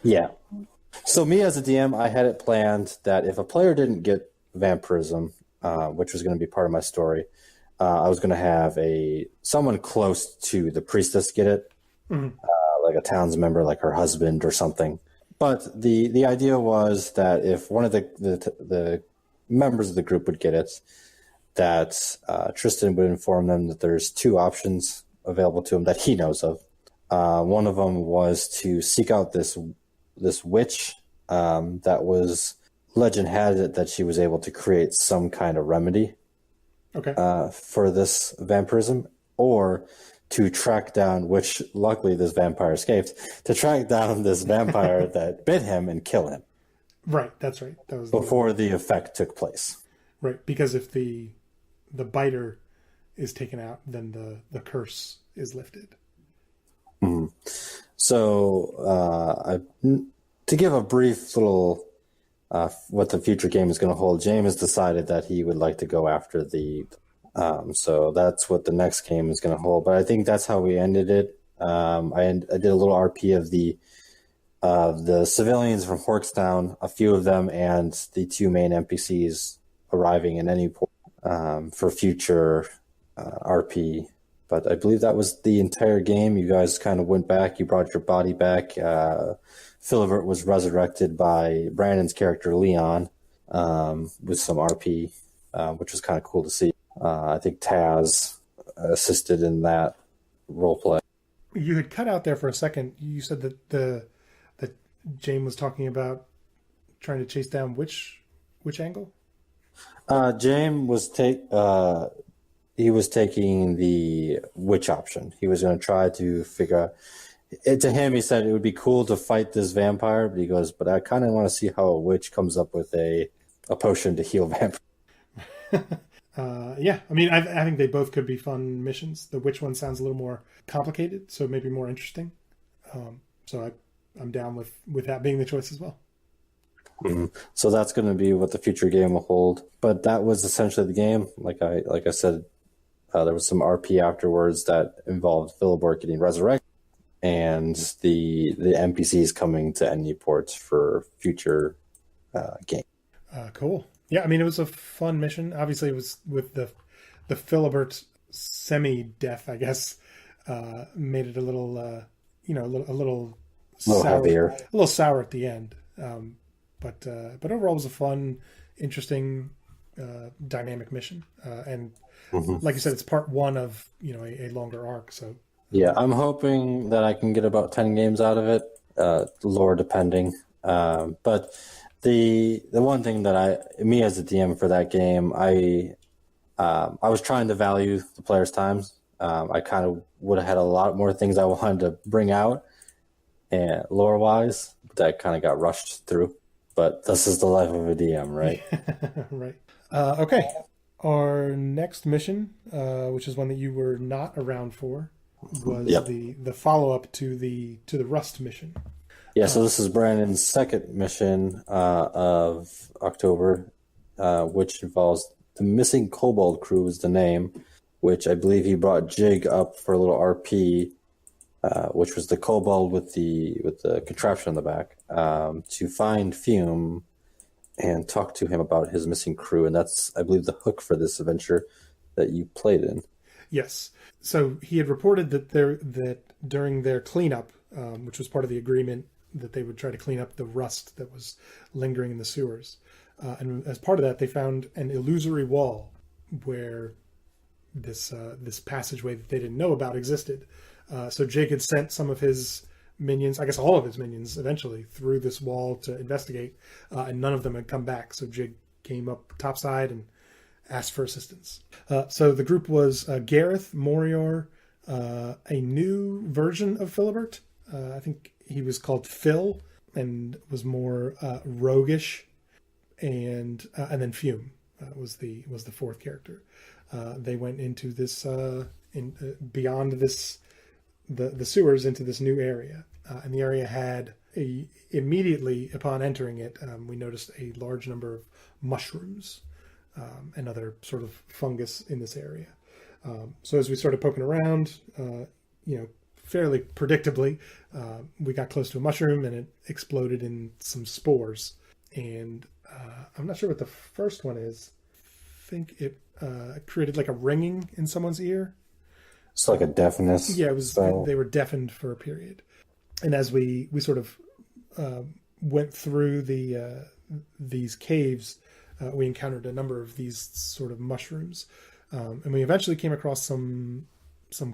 Speaker 2: Yeah. So me as a DM, I had it planned that if a player didn't get vampirism, which was going to be part of my story, I was going to have someone close to the priestess get it, like a towns member, like her husband or something. But the idea was that if one of the members of the group would get it, that Tristan would inform them that there's 2 options available to him that he knows of. One of them was to seek out this witch that was, legend had it that she was able to create some kind of remedy for this vampirism, or to track down, which luckily this vampire escaped, to track down this vampire that bit him and kill him.
Speaker 1: Right, that's right. That was
Speaker 2: before the effect took place.
Speaker 1: Right, because if the biter is taken out, then the curse is lifted.
Speaker 2: Mm-hmm. So to give a brief little what the future game is going to hold, James has decided that he would like to go after so that's what the next game is going to hold. But I think that's how we ended it. I did a little RP of the civilians from Horkstown, a few of them, and the 2 main NPCs arriving in any port for future RP. But I believe that was the entire game. You guys kind of went back. You brought your body back. Philibert was resurrected by Brandon's character, Leon, with some RP, which was kind of cool to see. I think Taz assisted in that roleplay.
Speaker 1: You had cut out there for a second. You said that that James was talking about trying to chase down which angle?
Speaker 2: James was taking the witch option. He was going to try to figure out. To him, he said it would be cool to fight this vampire, but he goes, but I kind of want to see how a witch comes up with a potion to heal vampire.
Speaker 1: Yeah, I mean, I think they both could be fun missions. The witch one sounds a little more complicated, so maybe more interesting. So I'm down with that being the choice as well.
Speaker 2: Mm-hmm. So that's going to be what the future game will hold. But that was essentially the game. Like I said, there was some RP afterwards that involved Philibert getting resurrected, and the NPCs coming to Newport for future game.
Speaker 1: Cool. Yeah, I mean, it was a fun mission. Obviously, it was with the Philibert semi-death, I guess, made it a little, a little
Speaker 2: little
Speaker 1: sour,
Speaker 2: heavier.
Speaker 1: a little sour at the end. But overall, it was a fun, interesting, dynamic mission. And like you said, it's part one of a longer arc. So
Speaker 2: Yeah, I'm hoping that I can get about 10 games out of it, lore depending. But the one thing that me as a DM for that game, I was trying to value the players' times. I kind of would have had a lot more things I wanted to bring out, and lore-wise, that kind of got rushed through. But this is the life of a DM, right?
Speaker 1: right. Okay. Our next mission, which is one that you were not around for, was the follow-up to the Rust mission.
Speaker 2: Yeah, so this is Brandon's second mission of October, which involves the Missing Kobold Krew is the name, which I believe he brought Jig up for a little RP, which was the Kobold with the contraption on the back, to find Fume and talk to him about his missing crew. And that's, I believe, the hook for this adventure that you played in.
Speaker 1: Yes. So he had reported that during their cleanup, which was part of the agreement that they would try to clean up the rust that was lingering in the sewers. And as part of that, they found an illusory wall where this passageway that they didn't know about existed. So Jake had sent some of his minions, I guess all of his minions eventually, through this wall to investigate, and none of them had come back. So Jake came up topside and asked for assistance. So the group was Gareth, Morior, a new version of Philibert. I think he was called Phil and was more roguish, and then Fume was the fourth character. They went into this beyond this the sewers into this new area, and the area had immediately upon entering it, we noticed a large number of mushrooms and other sort of fungus in this area. So as we started poking around, fairly predictably, we got close to a mushroom and it exploded in some spores. And I'm not sure what the first one is. I think it created like a ringing in someone's ear.
Speaker 2: It's like a deafness.
Speaker 1: Yeah, it was. So. They were deafened for a period. And as we sort of went through these caves, we encountered a number of these sort of mushrooms, and we eventually came across some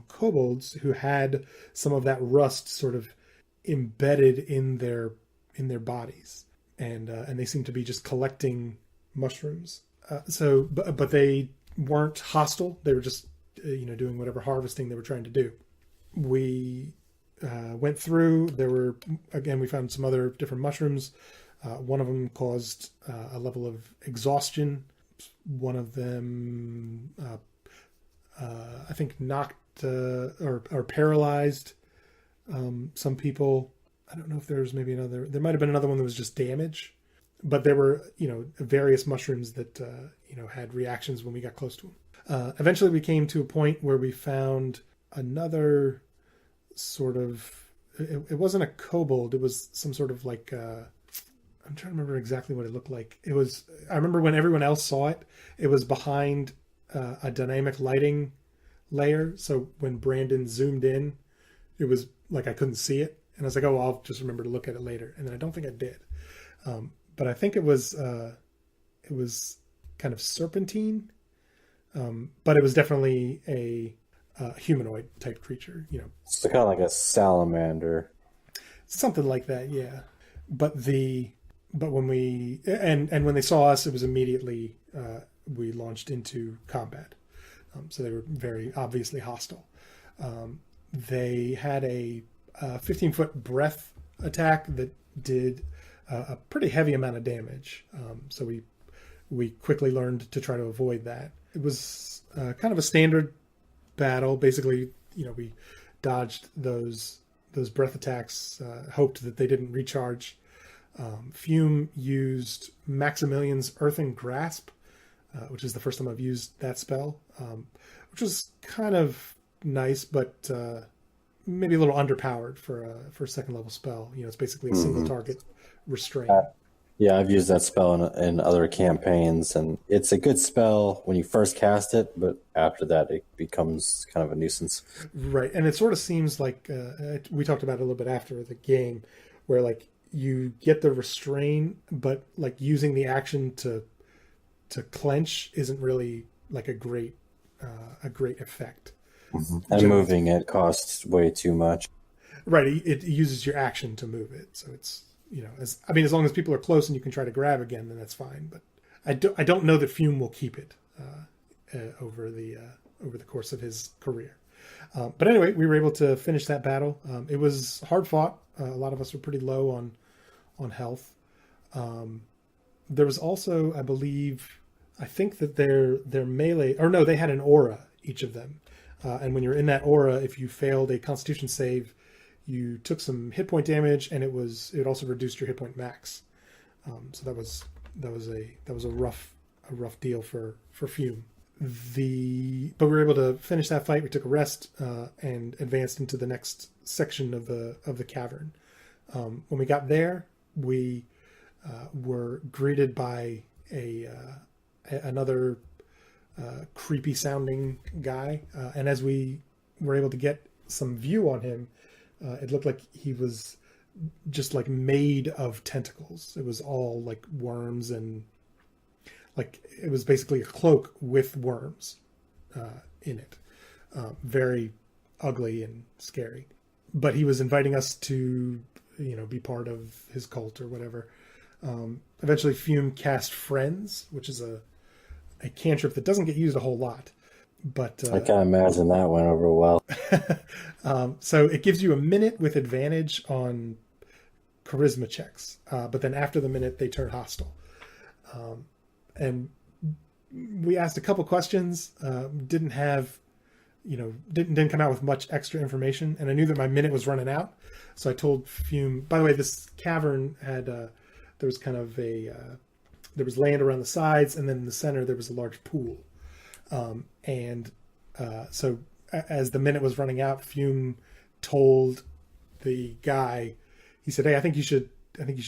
Speaker 1: kobolds who had some of that rust sort of embedded in their bodies, and they seemed to be just collecting mushrooms. But they weren't hostile. They were just doing whatever harvesting they were trying to do. We went through. We found some other different mushrooms. One of them caused a level of exhaustion. One of them, I think, knocked or paralyzed some people. I don't know if there's maybe another. There might have been another one that was just damage. But there were, various mushrooms that, had reactions when we got close to them. Eventually we came to a point where we found another sort of, it wasn't a kobold. It was some sort of like, I'm trying to remember exactly what it looked like. I remember when everyone else saw it, it was behind a dynamic lighting layer. So when Brandon zoomed in, it was like I couldn't see it. And I was like, oh, I'll just remember to look at it later. And then I don't think I did. But I think it was kind of serpentine, but it was definitely a humanoid type creature.
Speaker 2: It's kind of like a salamander,
Speaker 1: something like that. Yeah, but when when they saw us, it was immediately we launched into combat. So they were very obviously hostile. They had a 15-foot breath attack that did a pretty heavy amount of damage. So we quickly learned to try to avoid that. It was kind of a standard battle. Basically, we dodged those breath attacks, hoped that they didn't recharge. Fume used Maximilian's Earthen Grasp, which is the first time I've used that spell, which was kind of nice, but maybe a little underpowered for a second level spell. It's basically a single target restraint.
Speaker 2: Yeah, I've used that spell in other campaigns, and it's a good spell when you first cast it, but after that, it becomes kind of a nuisance.
Speaker 1: Right, and it sort of seems like we talked about it a little bit after the game, where like you get the restrain, but like using the action to clench isn't really like a great effect.
Speaker 2: And moving it costs way too much.
Speaker 1: Right, it uses your action to move it, so it's as long as people are close and you can try to grab again, then that's fine. But I don't know that Fume will keep it over the course of his career. But anyway, we were able to finish that battle. It was hard fought. A lot of us were pretty low on health. There was also, I think that their melee, or no, they had an aura, each of them. And when you're in that aura, if you failed a Constitution save, you took some hit point damage, and it also reduced your hit point max. So that was a rough deal for Fume. But we were able to finish that fight. We took a rest and advanced into the next section of the cavern. When we got there, we were greeted by another creepy sounding guy, and as we were able to get some view on him, it looked like he was just like made of tentacles. It was all like worms, and like it was basically a cloak with worms in it. Very ugly and scary. But he was inviting us to, be part of his cult or whatever. Eventually, Fume cast Friends, which is a cantrip that doesn't get used a whole lot. But
Speaker 2: I can't imagine that went over well.
Speaker 1: So it gives you a minute with advantage on charisma checks, but then after the minute they turn hostile. And we asked a couple questions, didn't come out with much extra information, and I knew that my minute was running out, so I told Fume. By the way, this cavern had there was kind of there was land around the sides, and then in the center there was a large pool. So as the minute was running out, Fume told the guy, he said, "Hey, I think you should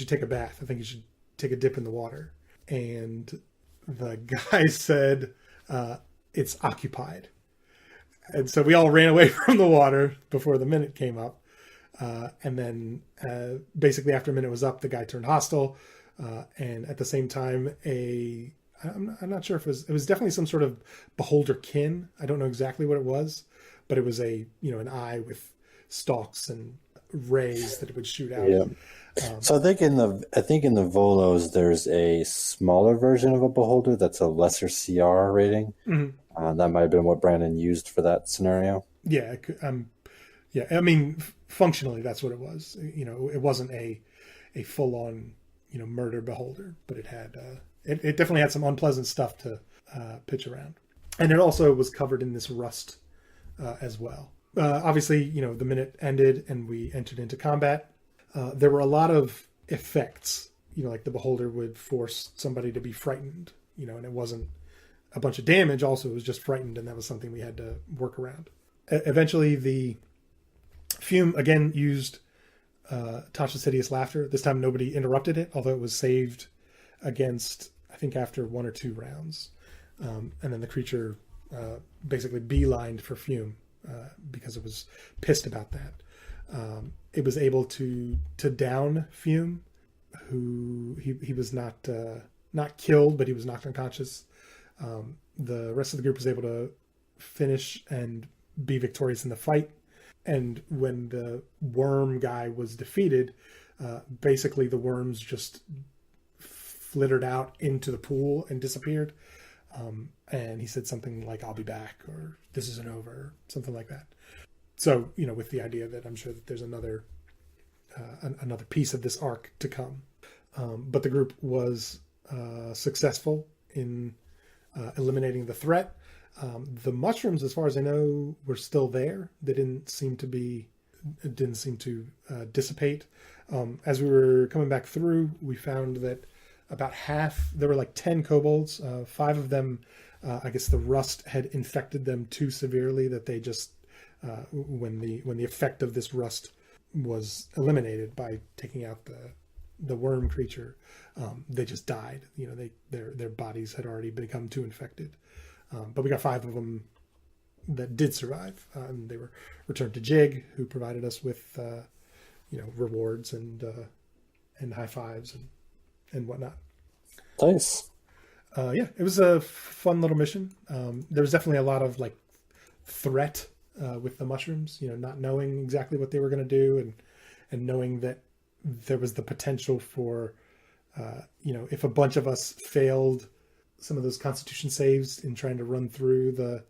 Speaker 1: take a bath. I think you should take a dip in the water." And the guy said, "It's occupied." And so we all ran away from the water before the minute came up. And then basically after a minute was up, the guy turned hostile. And at the same time, I'm not sure if it was definitely some sort of beholder kin. I don't know exactly what it was, but it was an eye with stalks and rays that it would shoot out.
Speaker 2: Yeah. So I think in the Volos there's a smaller version of a beholder that's a lesser CR rating.
Speaker 1: Mm-hmm.
Speaker 2: That might have been what Brandon used for that scenario.
Speaker 1: Yeah, yeah. I mean, functionally, that's what it was. It wasn't a full on murder beholder, but it had it definitely had some unpleasant stuff to pitch around, and it also was covered in this rust as well. Obviously, the minute ended and we entered into combat. There were a lot of effects, like the beholder would force somebody to be frightened, and it wasn't a bunch of damage. Also, it was just frightened, and that was something we had to work around. Eventually, the Fume again used Tasha's Hideous Laughter. This time, nobody interrupted it, although it was saved against, I think, after 1 or 2 rounds. And then the creature basically beelined for Fume because it was pissed about that. It was able to down Fume, who he was not killed, but he was knocked unconscious. The rest of the group was able to finish and be victorious in the fight. And when the worm guy was defeated, basically the worms just flittered out into the pool and disappeared. And he said something like, "I'll be back," or "This isn't over," something like that. So, with the idea that I'm sure that there's another piece of this arc to come. But the group was successful in eliminating the threat. The mushrooms, as far as I know, were still there. They didn't seem to dissipate. As we were coming back through, we found that about half, there were like 10 kobolds. 5 of them, I guess the rust had infected them too severely that they just, when the effect of this rust was eliminated by taking out the worm creature, they just died. You know, their bodies had already become too infected. But we got 5 of them that did survive. And they were returned to Jig, who provided us with rewards and high fives and whatnot.
Speaker 2: Nice.
Speaker 1: It was a fun little mission. There was definitely a lot of like threat with the mushrooms, not knowing exactly what they were going to do, and knowing that there was the potential for, if a bunch of us failed some of those constitution saves in trying to run through the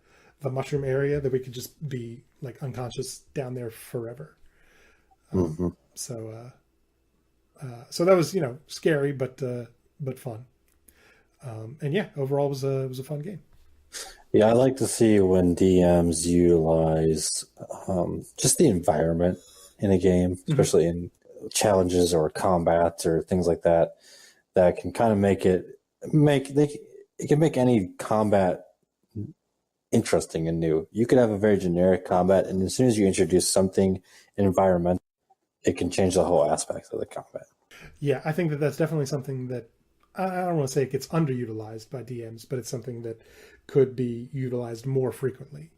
Speaker 1: mushroom area, that we could just be like unconscious down there forever. So that was, scary, but fun. Overall it was a fun game.
Speaker 2: Yeah, I like to see when DMs utilize just the environment in a game, especially in challenges or combat or things like that, that can kind of it can make any combat interesting and new. You could have a very generic combat, and as soon as you introduce something environmental, it can change the whole aspect of the combat.
Speaker 1: Yeah, I think that's definitely something that I don't want to say it gets underutilized by DMs, but it's something that could be utilized more frequently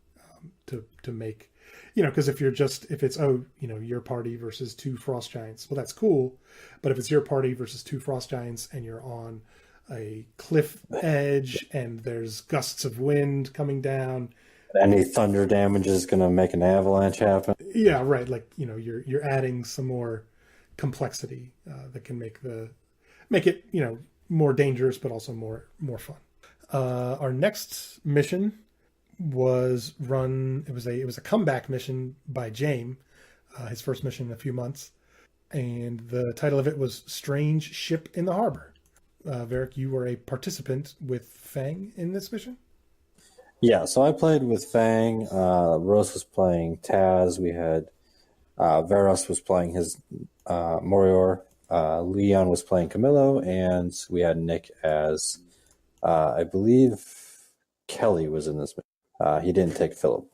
Speaker 1: to make, because if it's your party versus 2 frost giants, well, that's cool. But if it's your party versus 2 frost giants and you're on a cliff edge and there's gusts of wind coming down,
Speaker 2: any thunder damage is going to make an avalanche happen.
Speaker 1: Yeah, right. Like, you're adding some more complexity that can make it, more dangerous, but also more fun. Our next mission was it was a comeback mission by James, his first mission in a few months. And the title of it was Strange Ship in the Harbor. Varic, you were a participant with Fang in this mission?
Speaker 2: Yeah, so I played with Fang. Rose was playing Taz. We had Veros was playing his Morior. Leon was playing Camillo, and we had Nick as I believe Kelly was in this mission. He didn't take Philip.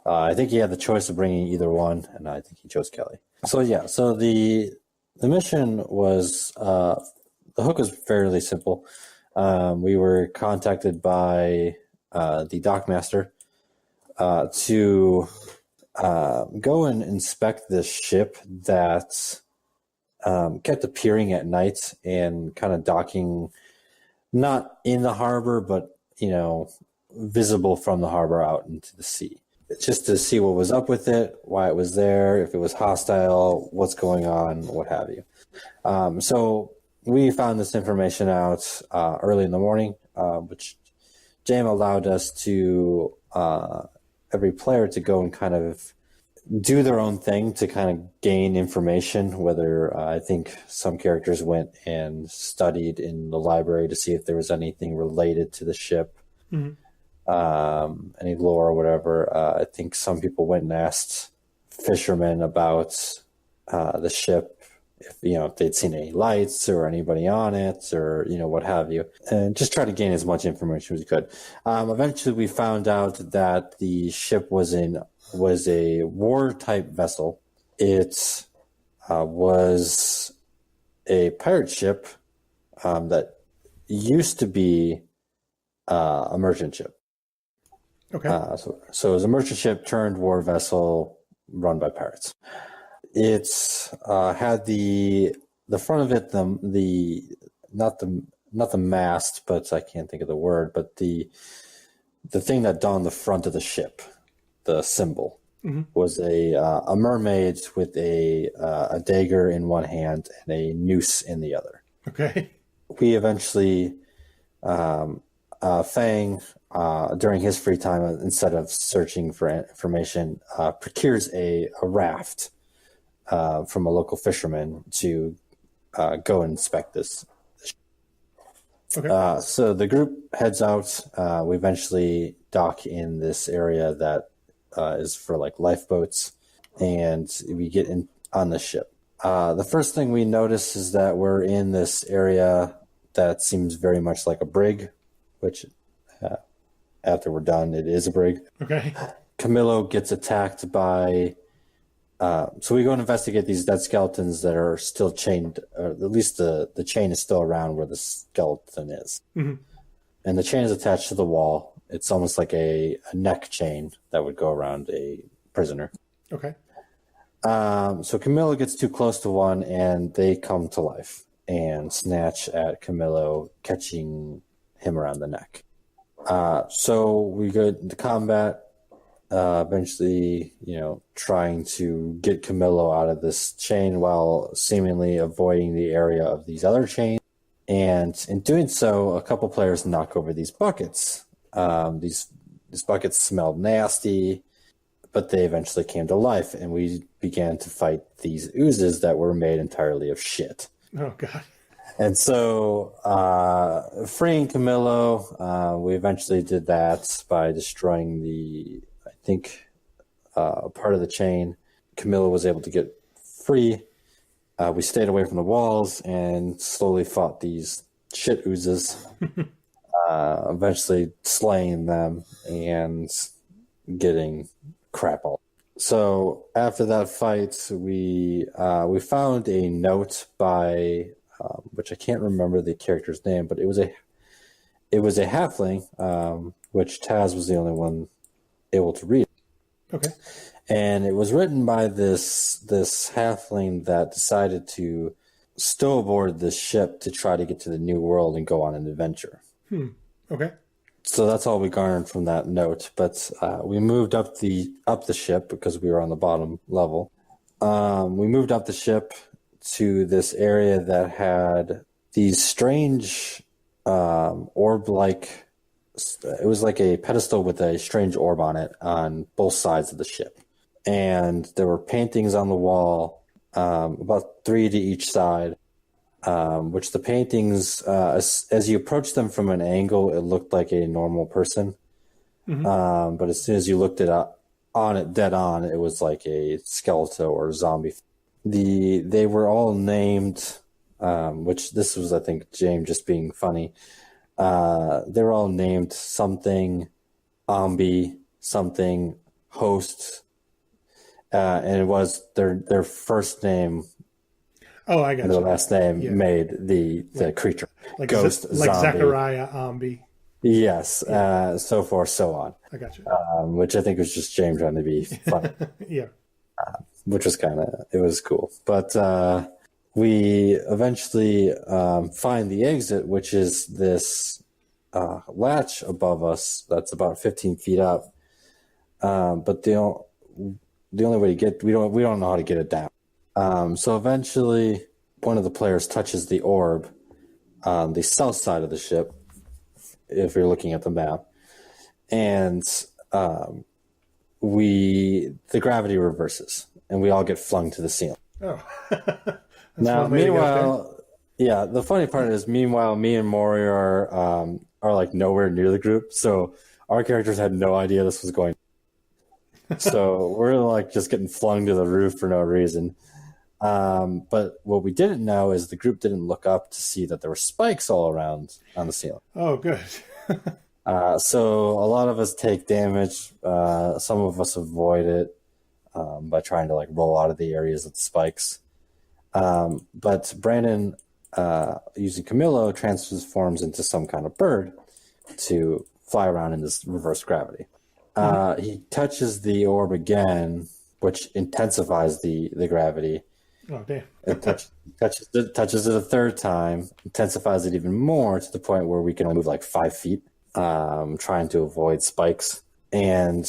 Speaker 2: I think he had the choice of bringing either one, and I think he chose Kelly. So the mission was the hook was fairly simple. We were contacted by the dockmaster to go and inspect this ship that kept appearing at night and kind of docking, not in the harbor, but visible from the harbor out into the sea. Just to see what was up with it, why it was there, if it was hostile, what's going on, what have you. So we found this information out early in the morning, which James allowed us to every player to go and kind of do their own thing to kind of gain information, whether I think some characters went and studied in the library to see if there was anything related to the ship, any lore or whatever. I think some people went and asked fishermen about the ship, if they'd seen any lights or anybody on it, or what have you, and just try to gain as much information as we could. Eventually, we found out that the ship was a war type vessel. It was a pirate ship that used to be a merchant ship.
Speaker 1: Okay.
Speaker 2: So it was a merchant ship turned war vessel run by pirates. It had the front of it, not the mast, but I can't think of the word, but the thing that donned the front of the ship, the symbol, was a mermaid with a dagger in one hand and a noose in the other.
Speaker 1: Okay.
Speaker 2: We eventually, Fang, during his free time, instead of searching for information, procures a raft from a local fisherman to go and inspect this.
Speaker 1: Okay.
Speaker 2: So the group heads out. We eventually dock in this area that is for like lifeboats, and we get in on the ship. The first thing we notice is that we're in this area that seems very much like a brig, which after we're done, it is a brig.
Speaker 1: Okay.
Speaker 2: Camillo gets attacked by So we go and investigate these dead skeletons that are still chained, or at least the chain is still around where the skeleton is.
Speaker 1: Mm-hmm.
Speaker 2: And the chain is attached to the wall. It's almost like a neck chain that would go around a prisoner.
Speaker 1: Okay.
Speaker 2: So Camillo gets too close to one, and they come to life and snatch at Camillo, catching him around the neck. So we go into combat, eventually, trying to get Camillo out of this chain while seemingly avoiding the area of these other chains. And in doing so, a couple players knock over these buckets. These buckets smelled nasty, but they eventually came to life, and we began to fight these oozes that were made entirely of shit.
Speaker 1: Oh, God.
Speaker 2: And so, freeing Camillo, we eventually did that by destroying part of the chain. Camillo was able to get free. We stayed away from the walls and slowly fought these shit oozes, eventually slaying them and getting crap all. So after that fight, we found a note by which I can't remember the character's name, but it was a halfling, which Taz was the only one able to read.
Speaker 1: Okay.
Speaker 2: And it was written by this halfling that decided to stow aboard this ship to try to get to the new world and go on an adventure.
Speaker 1: Okay.
Speaker 2: So that's all we garnered from that note. But we moved up the ship because we were on the bottom level. We moved up the ship to this area that had these strange orb-like. It was like a pedestal with a strange orb on it on both sides of the ship. And there were paintings on the wall, about 3 to each side, which the paintings, as you approached them from an angle, it looked like a normal person. Mm-hmm. But as soon as you looked it dead on, it was like a skeleton or a zombie. They were all named, which this was, I think, James just being funny. They were all named something, Ombi, something, host, and it was their first name.
Speaker 1: Oh, I got
Speaker 2: and
Speaker 1: you.
Speaker 2: their last name made the creature.
Speaker 1: Like
Speaker 2: ghost,
Speaker 1: like
Speaker 2: zombie.
Speaker 1: Zachariah Ombi.
Speaker 2: Yes, so forth, so on.
Speaker 1: I got you.
Speaker 2: Which I think was just James trying to be funny.
Speaker 1: Yeah.
Speaker 2: Which was it was cool. But we eventually find the exit, which is this latch above us that's about 15 feet up. But the only way to get we don't know how to get it down. So eventually, one of the players touches the orb on the south side of the ship, if you're looking at the map, and the gravity reverses, and we all get flung to the ceiling.
Speaker 1: Oh.
Speaker 2: Now, meanwhile, yeah, the funny part is, meanwhile, me and Maury are like nowhere near the group, so our characters had no idea this was going. So we're like just getting flung to the roof for no reason. But what we didn't know is the group didn't look up to see that there were spikes all around on the ceiling.
Speaker 1: Oh, good.
Speaker 2: So a lot of us take damage. Some of us avoid it by trying to like roll out of the areas of the spikes. But Brandon, using Camillo, transforms into some kind of bird to fly around in this reverse gravity. He touches the orb again, which intensifies the gravity.
Speaker 1: Oh, damn.
Speaker 2: It touches it a third time, intensifies it even more to the point where we can only move like 5 feet, trying to avoid spikes. And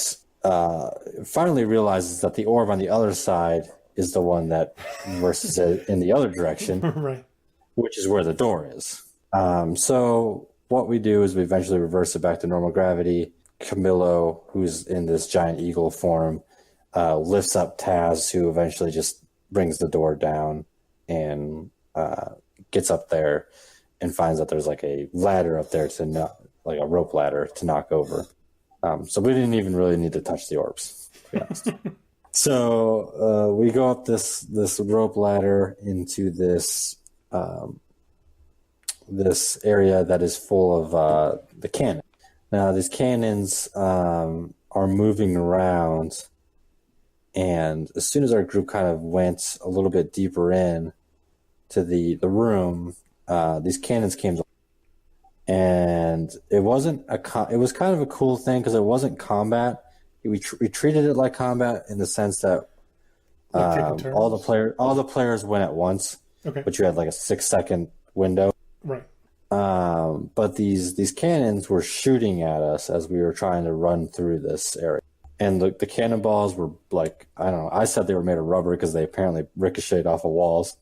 Speaker 2: finally realizes that the orb on the other side is the one that reverses it in the other direction,
Speaker 1: Right?
Speaker 2: Which is where the door is. So what we do is we eventually reverse it back to normal gravity. Camillo, who's in this giant eagle form, lifts up Taz, who eventually just brings the door down and gets up there and finds that there's like a ladder up there like a rope ladder to knock over. So we didn't even really need to touch the orbs, to be honest. So we go up this rope ladder into this area that is full of the cannon. Now these cannons are moving around And as soon as our group kind of went a little bit deeper in to the room, these cannons came to, and it wasn't it was kind of a cool thing because it wasn't combat. We treated it like combat in the sense that all the players went at once,
Speaker 1: Okay.
Speaker 2: but you had like a 6-second window.
Speaker 1: Right.
Speaker 2: But these cannons were shooting at us as we were trying to run through this area. And the cannonballs were like, I don't know, I said they were made of rubber because they apparently ricocheted off of walls.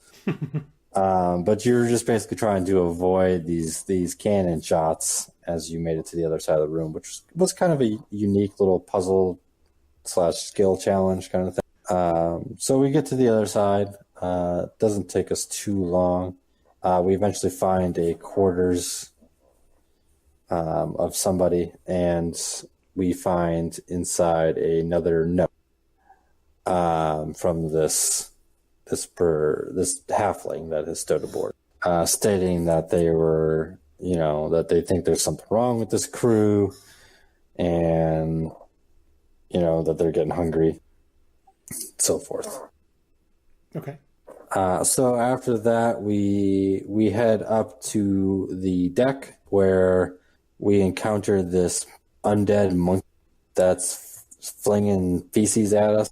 Speaker 2: But you were just basically trying to avoid these cannon shots as you made it to the other side of the room, which was kind of a unique little puzzle / skill challenge kind of thing. So we get to the other side. It doesn't take us too long. We eventually find a quarters of somebody, and we find inside another note from this halfling that has stood aboard, stating that they were, that they think there's something wrong with this crew, and that they're getting hungry, so forth.
Speaker 1: Okay.
Speaker 2: So after that, we head up to the deck where we encounter this undead monkey that's flinging feces at us.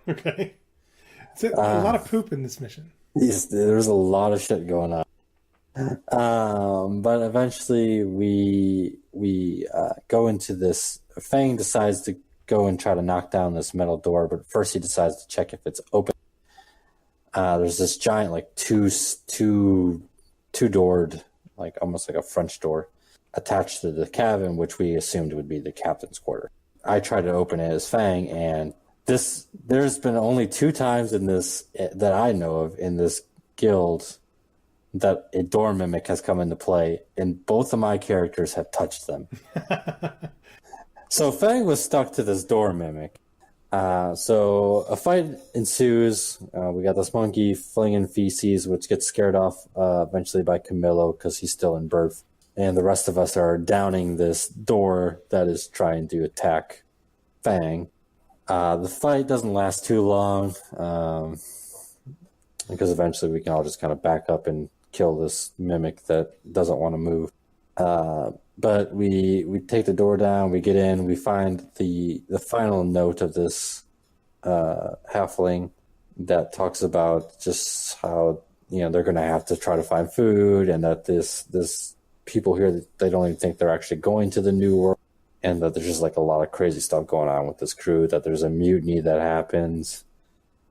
Speaker 1: Okay. It's a lot of poop in this mission.
Speaker 2: There's a lot of shit going on. But eventually we go into this. Fang decides to go and try to knock down this metal door, but first he decides to check if it's open. There's this giant, like two-doored, like almost like a French door, attached to the cabin, which we assumed would be the captain's quarter. I tried to open it as Fang, and there's been only 2 times in this that I know of in this guild that a door mimic has come into play, and both of my characters have touched them. So Fang was stuck to this door mimic. So a fight ensues. We got this monkey flinging feces, which gets scared off eventually by Camillo because he's still in birth. And the rest of us are downing this door that is trying to attack Fang. The fight doesn't last too long because eventually we can all just kind of back up and kill this mimic that doesn't want to move. But we take the door down, we get in, we find the final note of this halfling that talks about just how they're going to have to try to find food, and that this people here, they don't even think they're actually going to the new world, and that there's just like a lot of crazy stuff going on with this crew, that there's a mutiny that happens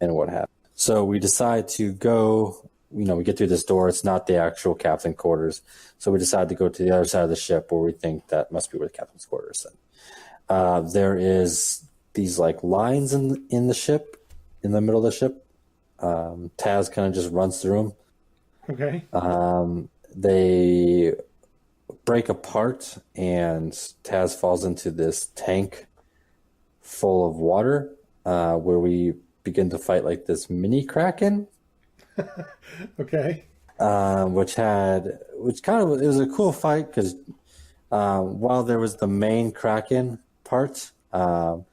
Speaker 2: and what happens. So we decide to go. We get through this door. It's not the actual captain quarters. So we decide to go to the other side of the ship where we think that must be where the captain's quarters is. There is these like lines in the ship, in the middle of the ship. Taz kind of just runs through them.
Speaker 1: Okay.
Speaker 2: They break apart, and Taz falls into this tank full of water where we begin to fight like this mini kraken.
Speaker 1: Okay.
Speaker 2: Which it was a cool fight because while there was the main kraken part that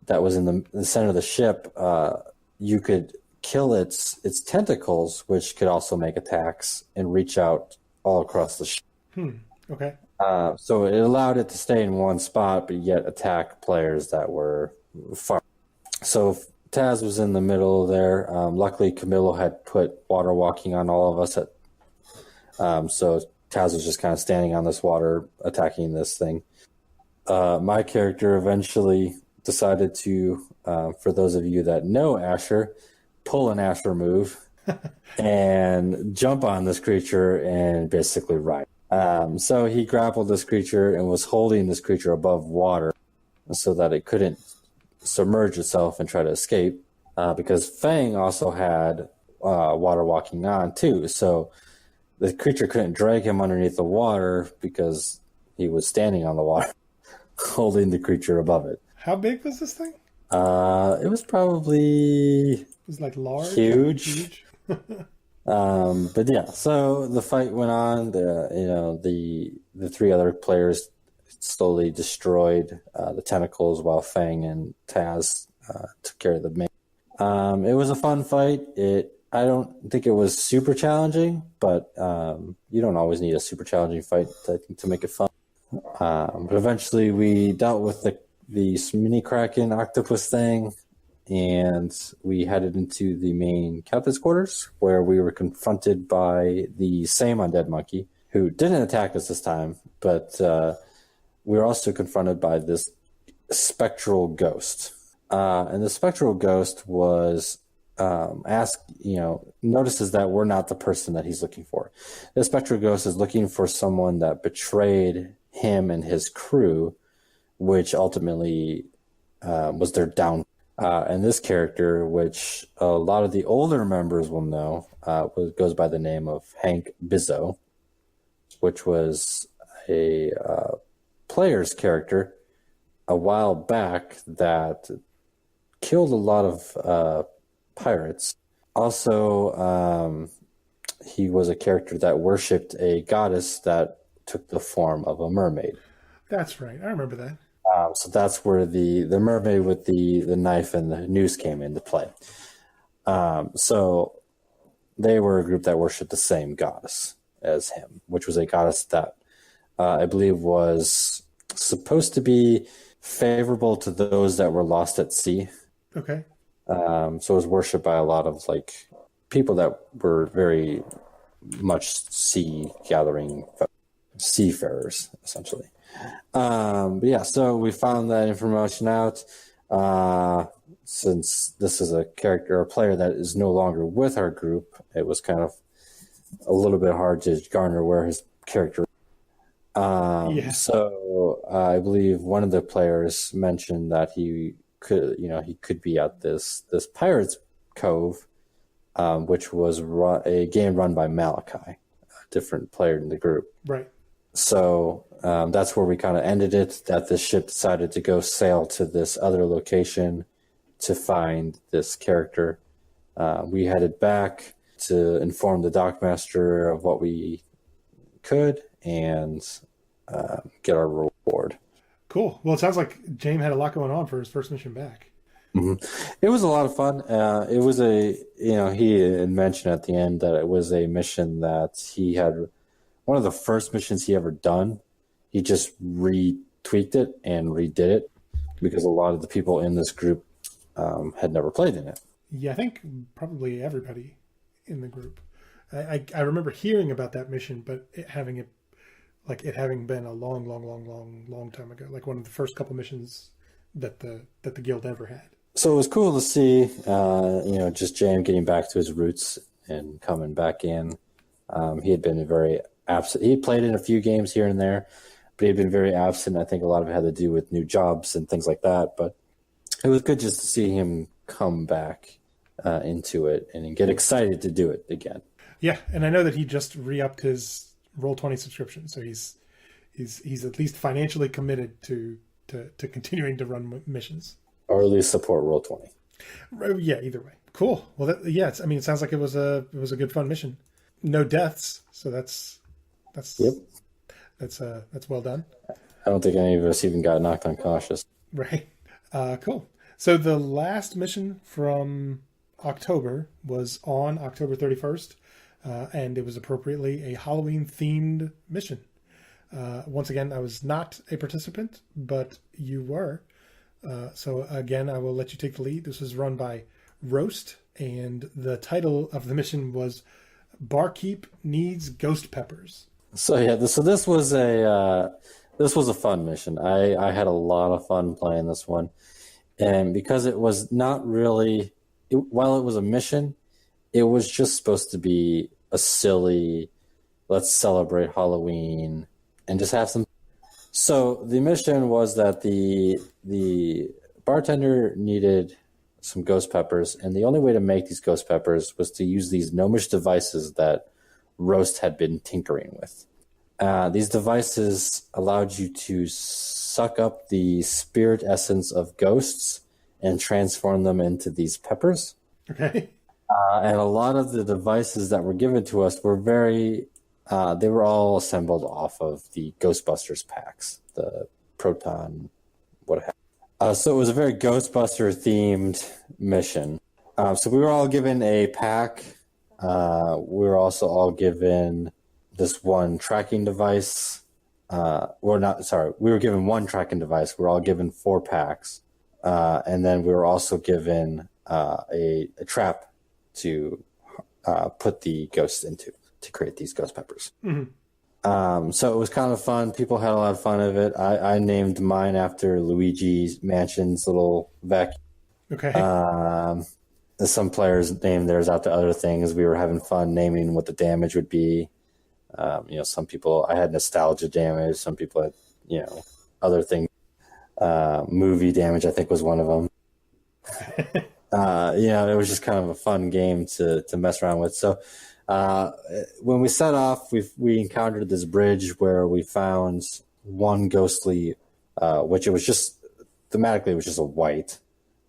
Speaker 2: was in the center of the ship, you could kill its tentacles, which could also make attacks and reach out all across the ship.
Speaker 1: Okay.
Speaker 2: So it allowed it to stay in one spot, but yet attack players that were far. So Taz was in the middle there. Luckily, Camillo had put water walking on all of us. So Taz was just kind of standing on this water, attacking this thing. My character eventually decided to, for those of you that know Asher, pull an Asher move and jump on this creature and basically ride. So he grappled this creature and was holding this creature above water so that it couldn't submerge itself and try to escape, because Fang also had water walking on too. So the creature couldn't drag him underneath the water because he was standing on the water holding the creature above it.
Speaker 1: How big was this thing?
Speaker 2: It was probably...
Speaker 1: It was like large?
Speaker 2: Huge. But yeah, so the fight went on. The 3 other players slowly destroyed the tentacles while Fang and Taz took care of the main. It was a fun fight. I don't think it was super challenging, but you don't always need a super challenging fight to make it fun. But eventually we dealt with the mini Kraken octopus thing, and we headed into the main captain's quarters, where we were confronted by the same undead monkey, who didn't attack us this time, but we were also confronted by this spectral ghost. And the spectral ghost was notices that we're not the person that he's looking for. The spectral ghost is looking for someone that betrayed him and his crew, which ultimately was their down. And this character, which a lot of the older members will know, goes by the name of Hank Bizzo, which was a player's character a while back that killed a lot of pirates. Also, he was a character that worshipped a goddess that took the form of a mermaid.
Speaker 1: That's right. I remember that.
Speaker 2: So that's where the mermaid with the knife and the noose came into play. So they were a group that worshipped the same goddess as him, which was a goddess that I believe was supposed to be favorable to those that were lost at sea.
Speaker 1: Okay.
Speaker 2: So it was worshipped by a lot of people that were very much seafarers, essentially. But yeah, so we found that information out. Since this is a player that is no longer with our group, it was kind of a little bit hard to garner where his character. So I believe one of the players mentioned that he could be at this Pirates Cove, which was a game run by Malachi, a different player in the group.
Speaker 1: Right.
Speaker 2: So that's where we kind of ended it, that the ship decided to go sail to this other location to find this character. We headed back to inform the dockmaster of what we could and get our reward.
Speaker 1: Cool. Well, it sounds like James had a lot going on for his first mission back.
Speaker 2: Mm-hmm. It was a lot of fun. It was he had mentioned at the end that it was a mission that he had, one of the first missions he ever done. He just retweaked it and redid it because a lot of the people in this group had never played in it. Yeah,
Speaker 1: I think probably everybody in the group. I remember hearing about that mission, but it having been a long time ago, like one of the first couple missions that the guild ever had.
Speaker 2: So it was cool to see, just Jam getting back to his roots and coming back in. He had been very absent. He played in a few games here and there, but he had been very absent. I think a lot of it had to do with new jobs and things like that. But it was good just to see him come back into it and get excited to do it again.
Speaker 1: Yeah, and I know that he just re-upped his Roll20 subscription, so he's at least financially committed to continuing to run missions, or
Speaker 2: at least support Roll20.
Speaker 1: Yeah, either way. Cool. Well, it sounds like it was a good fun mission. No deaths, so that's well done.
Speaker 2: I don't think any of us even got knocked unconscious.
Speaker 1: Right. Cool. So the last mission from October was on October 31st, and it was appropriately a Halloween-themed mission. Once again, I was not a participant, but you were. So again, I will let you take the lead. This was run by Roast, and the title of the mission was Barkeep Needs Ghost Peppers.
Speaker 2: So yeah, this was a fun mission. I had a lot of fun playing this one, and because it was not really, while it was a mission, it was just supposed to be a silly, let's celebrate Halloween and just have some. So the mission was that the bartender needed some ghost peppers, and the only way to make these ghost peppers was to use these gnomish devices that Roast had been tinkering with. These devices allowed you to suck up the spirit essence of ghosts and transform them into these peppers.
Speaker 1: Okay.
Speaker 2: And a lot of the devices that were given to us were they were all assembled off of the Ghostbusters packs, the Proton, what have you. So it was a very Ghostbuster themed mission. So we were all given a pack. We were also all given this one tracking device. We were given one tracking device. We were all given 4 packs. And then we were also given a trap to put the ghosts into to create these ghost peppers.
Speaker 1: Mm-hmm.
Speaker 2: So it was kind of fun. People had a lot of fun of it. I named mine after Luigi Mansion's little vacuum.
Speaker 1: Okay.
Speaker 2: Some players named theirs after other things. We were having fun naming what the damage would be. Some people, I had nostalgia damage. Some people had, other things. Movie damage, I think, was one of them. It was just kind of a fun game to mess around with. So when we set off, we encountered this bridge where we found one ghostly, which it was just, thematically, it was just a white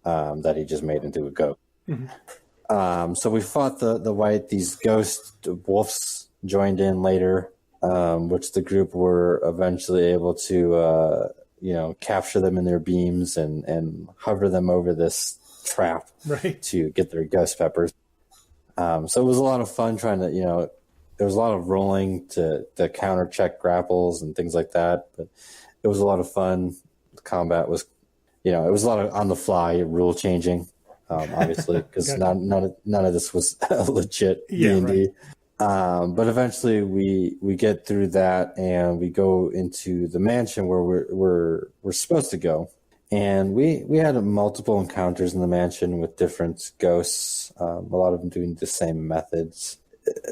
Speaker 2: that he just made into a goat.
Speaker 1: Mm-hmm.
Speaker 2: So we fought the white. These ghost wolves joined in later, which the group were eventually able to, capture them in their beams and hover them over this trap to get their ghost peppers. So it was a lot of fun trying to, there was a lot of rolling to counter check grapples and things like that. But it was a lot of fun. The combat was, it was a lot of on the fly rule changing. Obviously, because none of this was legit D&D. But eventually, we get through that and we go into the mansion where we're supposed to go. And we had multiple encounters in the mansion with different ghosts. A lot of them doing the same methods,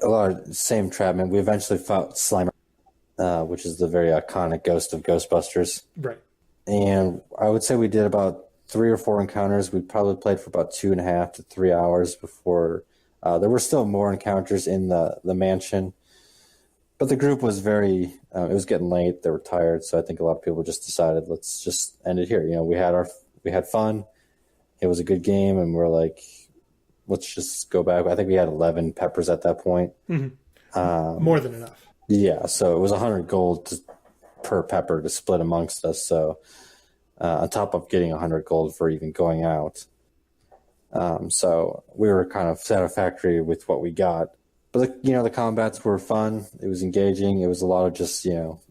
Speaker 2: a lot of the same trapment. We eventually fought Slimer, which is the very iconic ghost of Ghostbusters.
Speaker 1: Right.
Speaker 2: And I would say we did about 3 or 4 encounters. We probably played for about 2.5 to 3 hours before there were still more encounters in the mansion. But the group was it was getting late. They were tired. So I think a lot of people just decided, let's just end it here. We had fun. It was a good game. And we're like, let's just go back. I think we had 11 peppers at that point.
Speaker 1: Mm-hmm. More than enough.
Speaker 2: Yeah. So it was 100 gold per pepper to split amongst us. So on top of getting 100 gold for even going out. So we were kind of satisfactory with what we got. But, the combats were fun. It was engaging. It was a lot of just,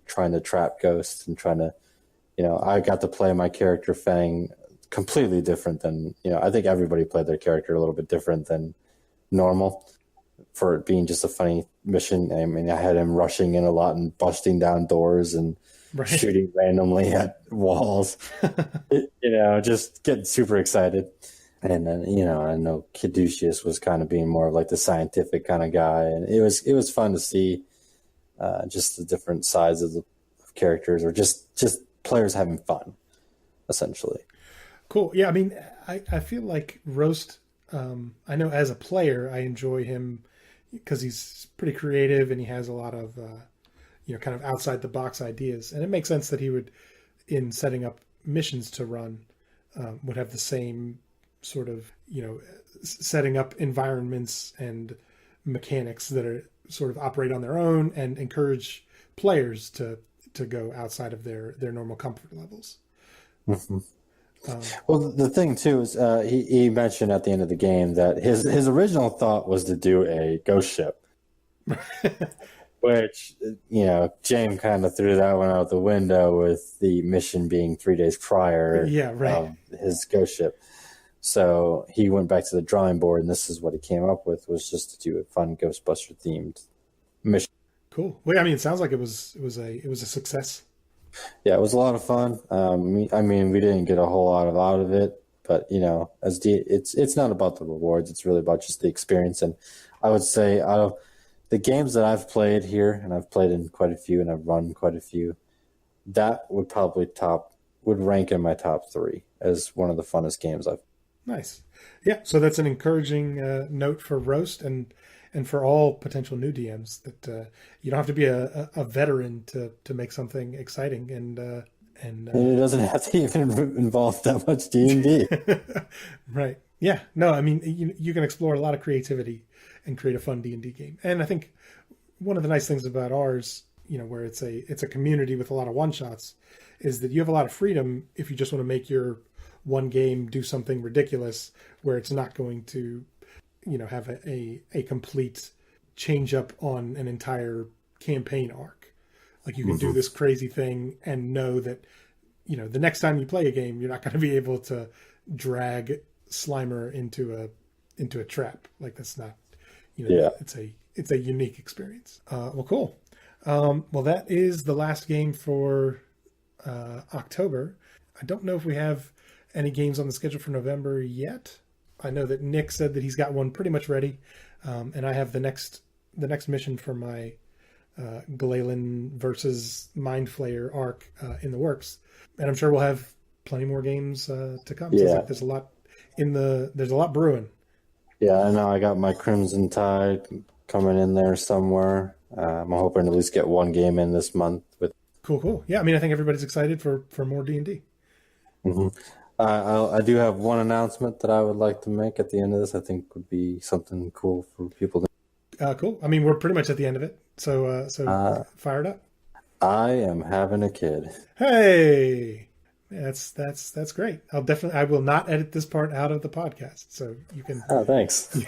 Speaker 2: trying to trap ghosts and trying to, I got to play my character Fang completely different than, I think everybody played their character a little bit different than normal for it being just a funny mission. I mean, I had him rushing in a lot and busting down doors and shooting randomly at walls, just getting super excited. And then, I know Caduceus was kind of being more of like the scientific kind of guy. And it was fun to see just the different sides of characters or just players having fun, essentially.
Speaker 1: Cool. Yeah, I mean, I feel like Roast, I know as a player, I enjoy him because he's pretty creative and he has a lot of, kind of outside the box ideas. And it makes sense that he would, in setting up missions to run, would have the same sort of, setting up environments and mechanics that are sort of operate on their own and encourage players to go outside of their normal comfort levels.
Speaker 2: Mm-hmm. Well, the thing too is he mentioned at the end of the game that his original thought was to do a ghost ship, which James kind of threw that one out the window with the mission being 3 days prior.
Speaker 1: Yeah, right.
Speaker 2: His ghost ship. So he went back to the drawing board, and this is what he came up with: was just to do a fun Ghostbuster themed mission.
Speaker 1: Cool. Well, I mean, it sounds like it was a success.
Speaker 2: Yeah, it was a lot of fun. I mean, we didn't get a whole lot out of it, but it's not about the rewards. It's really about just the experience. And I would say out of the games that I've played here, and I've played in quite a few, and I've run quite a few, that would probably would rank in my top 3 as one of the funnest games I've.
Speaker 1: Nice. Yeah, so that's an encouraging note for Roast and for all potential new DMs that you don't have to be a veteran to make something exciting and it
Speaker 2: doesn't have to even involve that much D&D.
Speaker 1: Right. Yeah. No, I mean, you can explore a lot of creativity and create a fun D&D game. And I think one of the nice things about ours, where it's a community with a lot of one-shots, is that you have a lot of freedom if you just want to make your one game do something ridiculous where it's not going to, have a complete change up on an entire campaign arc. Like you can do this crazy thing and know that, the next time you play a game, you're not going to be able to drag Slimer into a trap. Like that's not, it's a unique experience. Well, cool. Well, that is the last game for October. I don't know if we have any games on the schedule for November yet. I know that Nick said that he's got one pretty much ready, and I have the next mission for my Glaylin versus Mind Flayer arc in the works, and I'm sure we'll have plenty more games to come.
Speaker 2: Yeah.
Speaker 1: So like there's a lot there's a lot brewing.
Speaker 2: Yeah, I know. I got my Crimson Tide coming in there somewhere. I'm hoping to at least get one game in this month.
Speaker 1: Cool. Yeah, I mean, I think everybody's excited for more D&D.
Speaker 2: I do have one announcement that I would like to make at the end of this. I think would be something cool for people to.
Speaker 1: Cool. I mean, we're pretty much at the end of it, so fire it up.
Speaker 2: I am having a kid.
Speaker 1: Hey, that's great. I will not edit this part out of the podcast, so you can.
Speaker 2: Oh, thanks.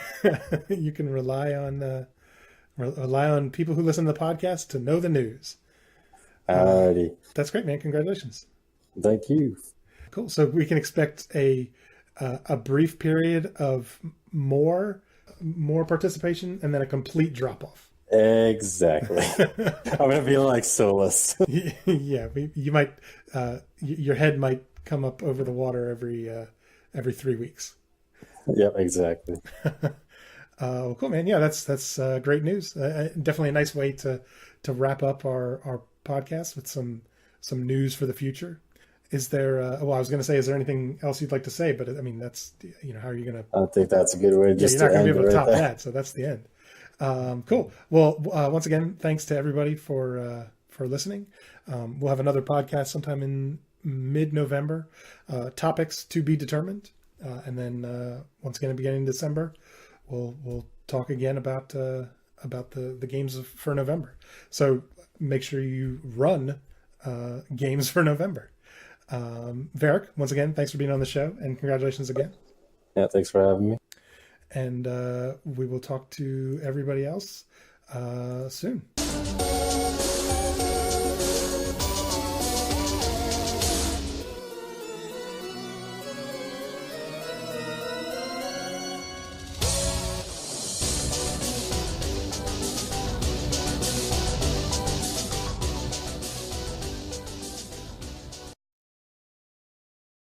Speaker 1: You can rely on people who listen to the podcast to know the news.
Speaker 2: Alrighty.
Speaker 1: That's great, man. Congratulations.
Speaker 2: Thank you.
Speaker 1: Cool. So we can expect a brief period of more participation and then a complete drop off.
Speaker 2: Exactly. I'm gonna be like Solus.
Speaker 1: Yeah, you might. Your head might come up over the water every 3 weeks.
Speaker 2: Yep, exactly.
Speaker 1: Well, cool, man. Yeah, that's great news. Definitely a nice way to wrap up our podcast with some news for the future. Is there? I was going to say, is there anything else you'd like to say? But I mean, that's how are you going to?
Speaker 2: I think that's a good way. Just
Speaker 1: you're not going to be able to top
Speaker 2: there.
Speaker 1: that. So that's the end. Cool. Well, once again, thanks to everybody for listening. We'll have another podcast sometime in mid-November. Topics to be determined, and then once again, beginning of December, we'll talk again about the games for November. So make sure you run games for November. Varic, once again, thanks for being on the show, and congratulations again.
Speaker 2: Yeah, thanks for having me.
Speaker 1: And we will talk to everybody else soon.